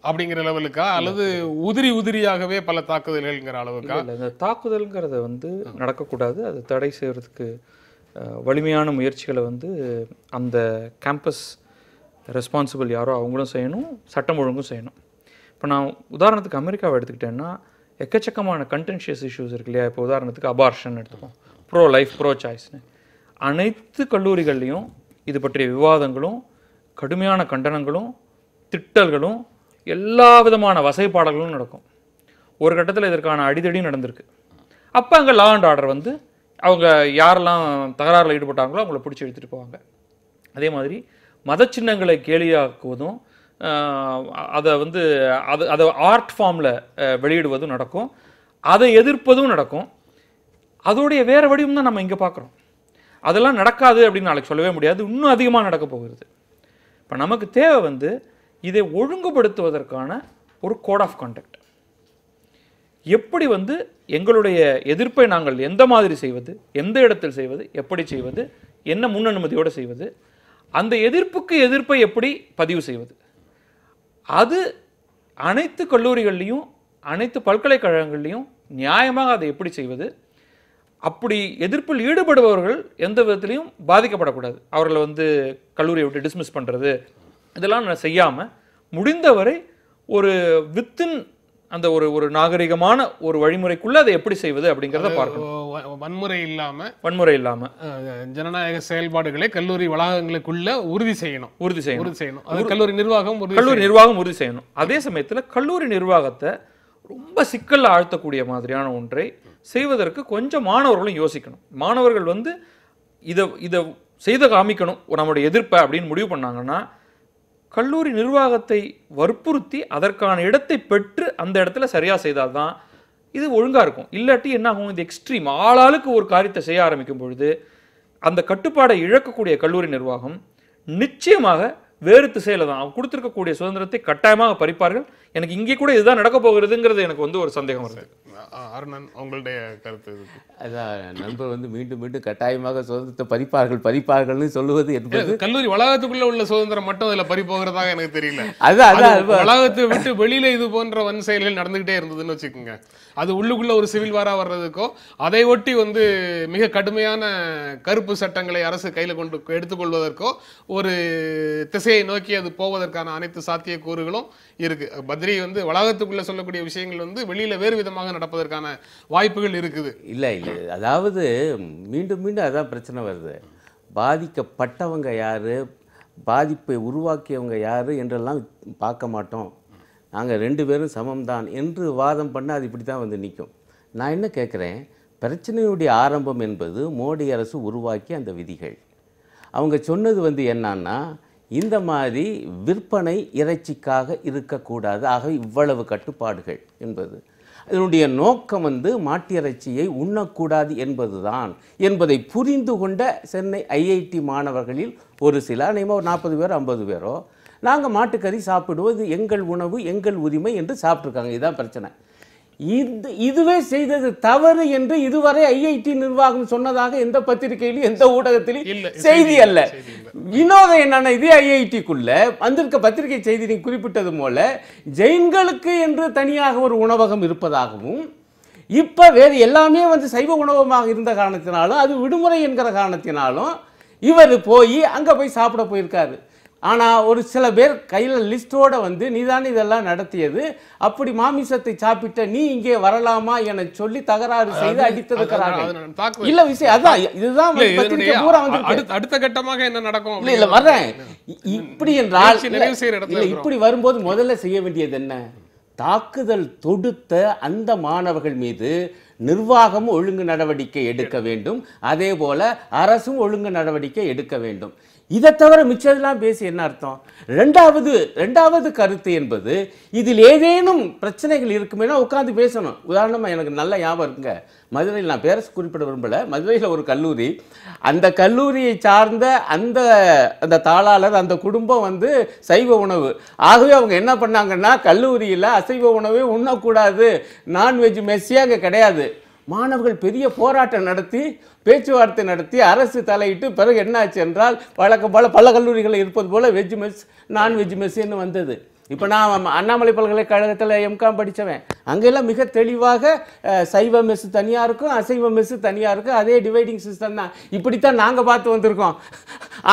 அப்படிங்கிற லெவலுக்கா, அல்லது உதிரியாகவே பல தாக்குதல்கள்ங்கிற அளவுக்கா? இந்த தாக்குதல்ங்கிறத வந்து நடக்கக்கூடாது. அது தடை செய்யறதுக்கு வலிமையான முயற்சிகளை வந்து அந்த கேம்பஸ் ரெஸ்பான்சிபிள் யாரோ அவங்களும் செய்யணும், சட்டம் ஒழுங்கும் செய்யணும். இப்போ நான் உதாரணத்துக்கு அமெரிக்காவை எடுத்துக்கிட்டேன்னா எக்கச்சக்கமான கண்டென்ஷியஸ் இஷ்யூஸ் இருக்கு இல்லையா. இப்போ உதாரணத்துக்கு அபார்ஷன் எடுத்துப்போம், ப்ரோ லைஃப் ப்ரோ சாய்ஸ்னு. அனைத்து கல்லூரிகள்லையும் இது பற்றிய விவாதங்களும் கடுமையான கண்டனங்களும் திட்டல்களும் எல்லா விதமான வசைப்பாடல்களும் நடக்கும். ஒரு கட்டத்தில் இதற்கான அடிதடி நடந்திருக்கு. அப்போ அங்கே லா அண்ட் ஆர்டர் வந்து அவங்க யாரெல்லாம் தகராறில் ஈடுபட்டாங்களோ அவங்கள பிடிச்சி எடுத்துகிட்டு போவாங்க. அதே மாதிரி மத சின்னங்களை கேலியாக்குவதும் அதை வந்து அதை ஆர்ட் ஃபார்மில் வெளியிடுவதும் நடக்கும், அதை எதிர்ப்பதும் நடக்கும். அதோடைய வேறு வடிவம் தான் நம்ம இங்கே பார்க்குறோம். அதெல்லாம் நடக்காது அப்படின்னு நாளைக்கு சொல்லவே முடியாது, இன்னும் அதிகமாக நடக்க போகிறது. இப்போ நமக்கு தேவை வந்து இதை ஒழுங்குபடுத்துவதற்கான ஒரு கோட் ஆஃப் கான்டக்ட். எப்படி வந்து எங்களுடைய எதிர்ப்பை நாங்கள் எந்த மாதிரி செய்வது, எந்த இடத்தில் செய்வது, எப்படி செய்வது, என்ன முன் அனுமதியோடு செய்வது, அந்த எதிர்ப்புக்கு எதிர்ப்பை எப்படி பதிவு செய்வது, அது அனைத்து கல்லூரிகள்லையும் அனைத்து பல்கலைக்கழகங்கள்லையும் நியாயமாக அதை எப்படி செய்வது, அப்படி எதிர்ப்பில் ஈடுபடுபவர்கள் எந்த விதத்திலையும் பாதிக்கப்படக்கூடாது, அவர்களை வந்து கல்லூரியை விட்டு டிஸ்மிஸ் பண்ணுறது இதெல்லாம் செய்யாமல் முடிந்தவரை ஒரு வித்தின் அந்த ஒரு நாகரிகமான ஒரு வழிமுறைக்குள்ள அதை எப்படி செய்வது அப்படிங்கிறத பார்க்கணும். வன்முறை இல்லாம ஜனநாயக செயல்பாடுகளை கல்லூரி வளாகங்களுக்குள்ள உறுதி செய்யணும். அது கல்லூரி நிர்வாகம் உறுதி செய்யணும். அதே சமயத்துல கல்லூரி நிர்வாகத்தை ரொம்ப சிக்கல்ல ஆழ்த்தக்கூடிய மாதிரியான ஒன்றை செய்வதற்கு கொஞ்சம் மாணவர்களும் யோசிக்கணும். மாணவர்கள் வந்து இதை செய்த காமிக்கணும் நம்முடைய எதிர்ப்பை அப்படின்னு முடிவு பண்ணாங்கன்னா கல்லூரி நிர்வாகத்தை வற்புறுத்தி அதற்கான இடத்தை பெற்று அந்த இடத்துல சரியாக செய்தால்தான் இது ஒழுங்காக இருக்கும். இல்லாட்டி என்ன ஆகும், இது எக்ஸ்ட்ரீம் ஆளாளுக்கு ஒரு காரியத்தை செய்ய ஆரம்பிக்கும் பொழுது அந்த கட்டுப்பாடை இழக்கக்கூடிய கல்லூரி நிர்வாகம் நிச்சயமாக வேறு திசையில் தான் அவங்க கொடுத்துருக்கக்கூடிய சுதந்திரத்தை கட்டாயமாக பறிப்பார்கள். எனக்கு இங்கே கூட இதுதான் நடக்க போகிறதுங்கிறது எனக்கு வந்து ஒரு சந்தேகம் வருது. அருணன், உங்களுடைய கருத்து? அதான் நண்பர் வந்து மீண்டும் மீண்டும் கட்டாயமாக சுதந்திரத்தை பறிப்பார்கள்னு சொல்லுவது என்பது கல்லூரி வளாகத்துக்குள்ள உள்ள சுதந்திரம் மட்டும் அதில் பறிப்போகிறதாக எனக்கு தெரியல. அதான் வளாகத்தை விட்டு வெளியில இது போன்ற வன் செயல்கள் நடந்துகிட்டே இருந்ததுன்னு வச்சுக்கோங்க, அது உள்ளுக்குள்ள ஒரு சிவில் வாரா வர்றதுக்கோ அதை ஒட்டி வந்து மிக கடுமையான கருப்பு சட்டங்களை அரசு கையில் எடுத்துக்கொள்வதற்கோ ஒரு திசையை நோக்கி அது போவதற்கான அனைத்து சாத்திய கூறுகளும் இருக்கு. பத்ரி வந்து வளாகத்துக்குள்ள சொல்லக்கூடிய விஷயங்கள் வந்து வெளியில வேறு விதமாக நடப்பதற்கான வாய்ப்புகள் இருக்குது. இல்லை அதாவது மீண்டும் மீண்டும் அதான் பிரச்சனை வருது. பாதிக்கப்பட்டவங்க யாரு, பாதிப்பை உருவாக்கியவங்க யாரு என்றெல்லாம் பார்க்க மாட்டோம், நாங்கள் 2 பேரும் சமம்தான் என்று வாதம் பண்ண அது இப்படி தான் வந்து நிற்கும். நான் என்ன கேட்குறேன், பிரச்சனையுடைய ஆரம்பம் என்பது மோடி அரசு உருவாக்கிய அந்த விதிகள். அவங்க சொன்னது வந்து என்னன்னா, இந்த மாதிரி விற்பனை இறைச்சிக்காக இருக்கக்கூடாது, ஆக இவ்வளவு கட்டுப்பாடுகள் என்பது. அதனுடைய நோக்கம் வந்து மாட்டு இறைச்சியை உண்ணக்கூடாது என்பதுதான் என்பதை புரிந்து கொண்ட சென்னை ஐஐடி மாணவர்களில் ஒரு சில, அநேகமாக ஒரு 40 பேர் 50 பேரோ நாங்கள் மாட்டுக்கறி சாப்பிடுவது எங்கள் உணவு எங்கள் உரிமை என்று சாப்பிட்ருக்காங்க. இதுதான் பிரச்சனை. இதுவே செய்தது தவறு என்று இதுவரை ஐஐடி நிர்வாகம் சொன்னதாக எந்த பத்திரிகையிலும் எந்த ஊடகத்திலும் செய்தி அல்ல. வினோதம் என்னன்னா, இதே ஐஐடிக்குள்ள வந்திருக்க பத்திரிகை செய்தி நீங்க குறிப்பிட்டது போல ஜெயின்களுக்கு என்று தனியாக ஒரு உணவகம் இருப்பதாகவும், இப்ப வேறு எல்லாமே வந்து சைவ உணவகமாக இருந்த காரணத்தினாலும் அது விடுமுறை என்கிற காரணத்தினாலும் இவர் போய் அங்க போய் சாப்பிட போயிருக்காரு. ஆனால் ஒரு சில பேர் கையில் லிஸ்ட்டோடு வந்து நீதானே இதெல்லாம் நடத்தியது, அப்படி மாமிசத்தை சாப்பிட்ட நீ இங்கே வரலாமா என சொல்லி தகராறு செய்து அடித்திருக்கிறாங்க. இல்ல விஷயம் அதான், இதுதான் அடுத்த கட்டமாக என்ன நடக்கும். இல்ல வர்றேன். இப்படி என்றால் இல்ல, இப்படி வரும்போது முதல்ல செய்ய வேண்டியது என்ன, தாக்குதல் தொடுத்த அந்த மாணவர்கள் மீது நிர்வாகம் ஒழுங்கு நடவடிக்கை எடுக்க வேண்டும், அதே போல அரசும் ஒழுங்கு நடவடிக்கை எடுக்க வேண்டும். இதை தவிர மிச்சதெல்லாம் பேசி என்ன அர்த்தம்? ரெண்டாவது கருத்து என்பது, இதில் ஏதேனும் பிரச்சனைகள் இருக்குமேனா உட்காந்து பேசணும். உதாரணமாக எனக்கு நல்ல ஞாபகம் இருக்குங்க, மதுரையில், நான் பேரை குறிப்பிட விரும்பலை, மதுரையில் ஒரு கல்லூரி, அந்த கல்லூரியை சார்ந்த அந்த தாளாளர் அந்த குடும்பம் வந்து சைவ உணவு, ஆகவே அவங்க என்ன பண்ணாங்கன்னா கல்லூரியில் அசைவ உணவே உண்ணக்கூடாது, நான்வெஜ் மெஸ்ஸே அங்கே கிடையாது. மாணவர்கள் பெரிய போராட்டம் நடத்தி பேச்சுவார்த்தை நடத்தி அரசு தலையிட்டு பிறகு என்னாச்சு என்றால் வழக்கம் போல பல கல்லூரிகளில் இருப்பது போல வெஜ் மெஸ் நான்வெஜ் மெஸ்ன்னு வந்தது. இப்போ நான் அண்ணாமலை பல்கலைக்கழகத்தில் எம்காம் படித்தவன், அங்கெல்லாம் மிக தெளிவாக சைவ மெஸ் தனியாக இருக்கும், அசைவ மெஸ் தனியாக இருக்கும், அதே டிவைடிங் சிஸ்டம் தான். இப்படித்தான் நாங்கள் பார்த்து வந்திருக்கோம்.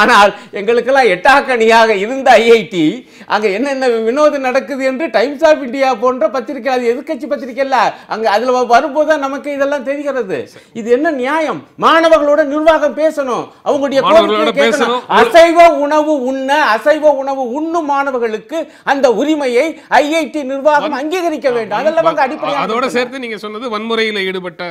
ஆனால் எங்களுக்கெல்லாம் எட்டாக்கணியாக இருந்த ஐஐடி அங்க என்னென்ன வினோதம் நடக்குது என்று டைம்ஸ் ஆஃப் இந்தியா போன்ற பத்திரிகை, அது எதிர்க்கட்சி பத்திரிகை இல்ல, அங்க அதுல வரும்போதுதான் நமக்கு இதெல்லாம் தெரிகிறது. இது என்ன நியாயம்? மாணவர்களோட நிர்வாகம் பேசணும், அவங்களுடைய கோரிக்கையை கேட்கணும். அசைவ உணவு உண்ணும் மாணவர்களுக்கு அந்த உரிமையை ஐஐடி நிர்வாகம் அங்கீகரிக்க வேண்டும். அதெல்லாம் வந்து அடிப்படை. அதோட சேர்த்து நீங்க சொன்னது வன்முறையில் ஈடுபட்ட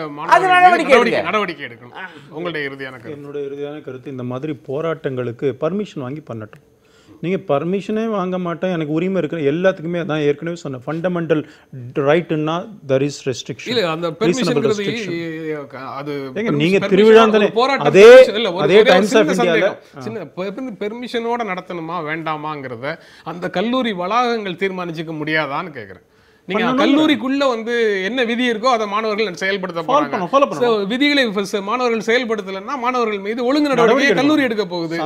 நடவடிக்கை எடுக்கணும். உங்களுடைய இறுதியான கருத்து? என்னுடைய இறுதியான கருத்து, இந்த மாதிரி போராட்டங்களுக்கு பர்மிஷன் வாங்கி பண்ணட்டும். நீங்கள் பர்மிஷனே வாங்க மாட்டேன், எனக்கு உரிமை இருக்கிற எல்லாத்துக்குமே நான் ஏற்கனவே சொன்னேன், ஃபண்டமெண்டல் ரைட்டுன்னா தர் இஸ் ரெஸ்ட்ரிக்ஷன். இல்ல அந்த பெர்மிஷன்ங்கிறது அது நீங்க திருவிழா அதே டைம்ஸ் ஆஃப் இந்தியால சின்ன பெர்மிஷனோட நடத்தணுமா வேண்டாமாங்கிறத அந்த கல்லூரி வளாகங்கள் தீர்மானிச்சுக்க முடியாதான்னு கேக்குறேன். நீங்க கல்லூரிக்குள்ள வந்து என்ன விதி இருக்கோ அதை மாணவர்கள் செயல்படுத்த போறாங்க. விதிகளை மாணவர்கள் செயல்படுத்தலைன்னா மாணவர்கள் மீது ஒழுங்கு நடவடிக்கை கல்லூரி எடுக்க போகுது.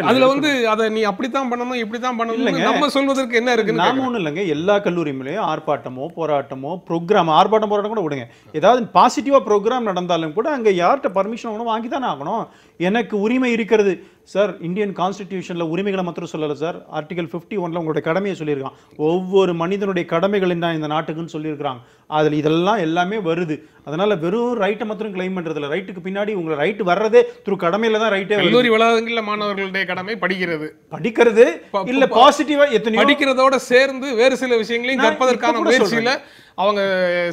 அதுல வந்து அதை நீ அப்படித்தான் பண்ணணும் இப்படித்தான் பண்ணணும் நம்ம சொல்வதற்கு என்ன இருக்கு? நாம ஒண்ணும் இல்லைங்க, எல்லா கல்லூரியிலையும் ஆர்ப்பாட்டமோ போராட்டமோ ப்ரோக்ராம், ஆர்ப்பாட்டம் போராட்டம் கூட விடுங்க, ஏதாவது பாசிட்டிவா ப்ரோக்ராம் நடந்தாலும் கூட அங்க யார்கிட்ட பர்மிஷன் வாங்கி தானே ஆகணும். எனக்கு உரிமை இருக்கிறது சார். இந்தியன் கான்ஸ்டிடியூஷன்ல உரிமைகளை மாத்திரம் சொல்லல சார், ஆர்டிகல் 51ல உங்களுடைய கடமையை சொல்லியிருக்கான். ஒவ்வொரு மனிதனுடைய கடமைகள் என்ன இந்த நாட்டுக்குன்னு சொல்லியிருக்கிறாங்க. அதுல இதெல்லாம் எல்லாமே வருது. அதனால வெறும் ரைட்டை மாத்திரம் கிளைம் பண்றது இல்ல, ரைட்டுக்கு பின்னாடி உங்களை ரைட் வர்றதே த்ரூ கடமையில தான் ரைட்டே. கல்லூரி வளாகங்கள்ல மாணவர்களுடைய கடமை படிக்கிறது இல்ல பாசிட்டிவா எத்தனை படிக்கிறதோட சேர்ந்து வேறு சில விஷயங்களையும் கற்பதற்கான முயற்சியில அவங்க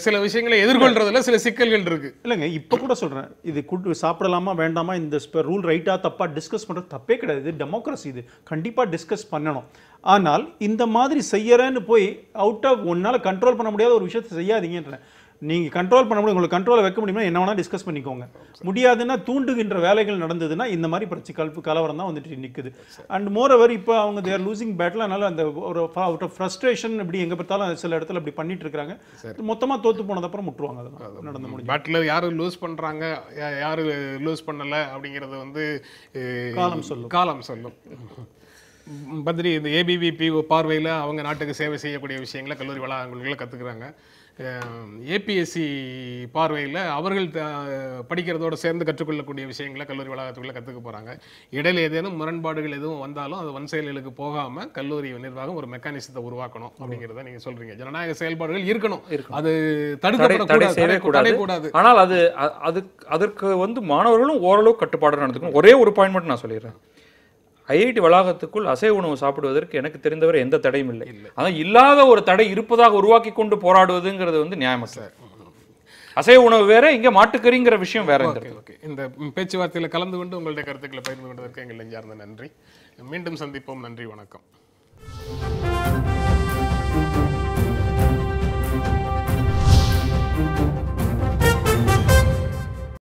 சில விஷயங்களை எதிர்கொள்றதுல சில சிக்கல்கள் இருக்கு. இல்லைங்க, இப்ப கூட சொல்றேன், இது சாப்பிடலாமா வேண்டாமா, இந்த ரூல் ரைட்டா தப்பா டிஸ்கஸ் பண்றது தப்பே கிடையாது. இது டெமோக்ரஸி, இது கண்டிப்பா டிஸ்கஸ் பண்ணணும். ஆனால் இந்த மாதிரி செய்யறேன்னு போய் அவுட் ஆஃப் ஒன்னால கண்ட்ரோல் பண்ண முடியாத ஒரு விஷயத்தை செய்யாதீங்கன்றேன். நீங்க கண்ட்ரோல் பண்ண முடியும், உங்களுக்கு கண்ட்ரோலை வைக்க முடியுமா என்ன வேணா டிஸ்கஸ் பண்ணிக்கோங்க. முடியாதுன்னா தூண்டுகின்ற வேலைகள் நடந்ததுன்னா இந்த மாதிரி பிரச்சனை கலவரம் தான் வந்துட்டு நிக்குது. அண்ட் மோரோவர் இப்போ அவங்க தேர் லூசிங் பேட்டில், அதனால அந்த ஒரு அவுட் ஆஃப் ஃப்ரஸ்ட்ரேஷன் இப்படி எங்க பார்த்தாலும் சில இடத்துல இப்படி பண்ணிட்டு இருக்காங்க. மொத்தமா தோத்து போனது அப்புறம் முட்டுருவாங்க. அதெல்லாம் நடந்து முடியும். பேட்டில் யாரு லூஸ் பண்றாங்க யாரு லூஸ் பண்ணல அப்படிங்கறது வந்து காலம் சொல்லும். பத்ரி, இந்த ஏபிவிபி பார்வையில் அவங்க நாட்டுக்கு சேவை செய்யக்கூடிய விஷயங்களை கல்லூரி வளாகங்களில் கற்றுக்குறாங்க. ஏபிஎஸ்சி பார்வையில் அவர்கள் படிக்கிறதோடு சேர்ந்து கற்றுக்கொள்ளக்கூடிய விஷயங்களை கல்லூரி வளாகத்துக்குள்ளே கற்றுக்க போகிறாங்க. இடையில ஏதேனும் முரண்பாடுகள் எதுவும் வந்தாலும் அது வன் செயல்களுக்கு போகாமல் கல்லூரி நிர்வாகம் ஒரு மெக்கானிசத்தை உருவாக்கணும் அப்படிங்கிறத நீங்கள் சொல்கிறீங்க. ஜனநாயக செயல்பாடுகள் இருக்கணும், அது தடுக்கப்படக்கூடாது. ஆனால் அதற்கு வந்து மாணவர்களும் ஓரளவு கட்டுப்பாடு நடந்துக்கணும். ஒரே ஒரு பாயிண்ட் மட்டும் நான் சொல்லிடுறேன். ஐஐடி வளாகத்துக்குள் அசைவ உணவு சாப்பிடுவதற்கு எனக்கு தெரிந்தவரை எந்த தடையும் இல்லை. அதான் இல்லாத ஒரு தடை இருப்பதாக உருவாக்கி கொண்டு போராடுவதுங்கிறது வந்து நியாயமற்ற. அசைவ உணவு வேற, இங்க மாட்டுக்கறிங்கிற விஷயம் வேற. இந்த பேச்சுவார்த்தையில் கலந்து கொண்டு உங்களுடைய கருத்துக்களை பகிர்ந்து கொண்டதற்கு எங்கள் நெஞ்சார்ந்த நன்றி. மீண்டும் சந்திப்போம். நன்றி, வணக்கம்.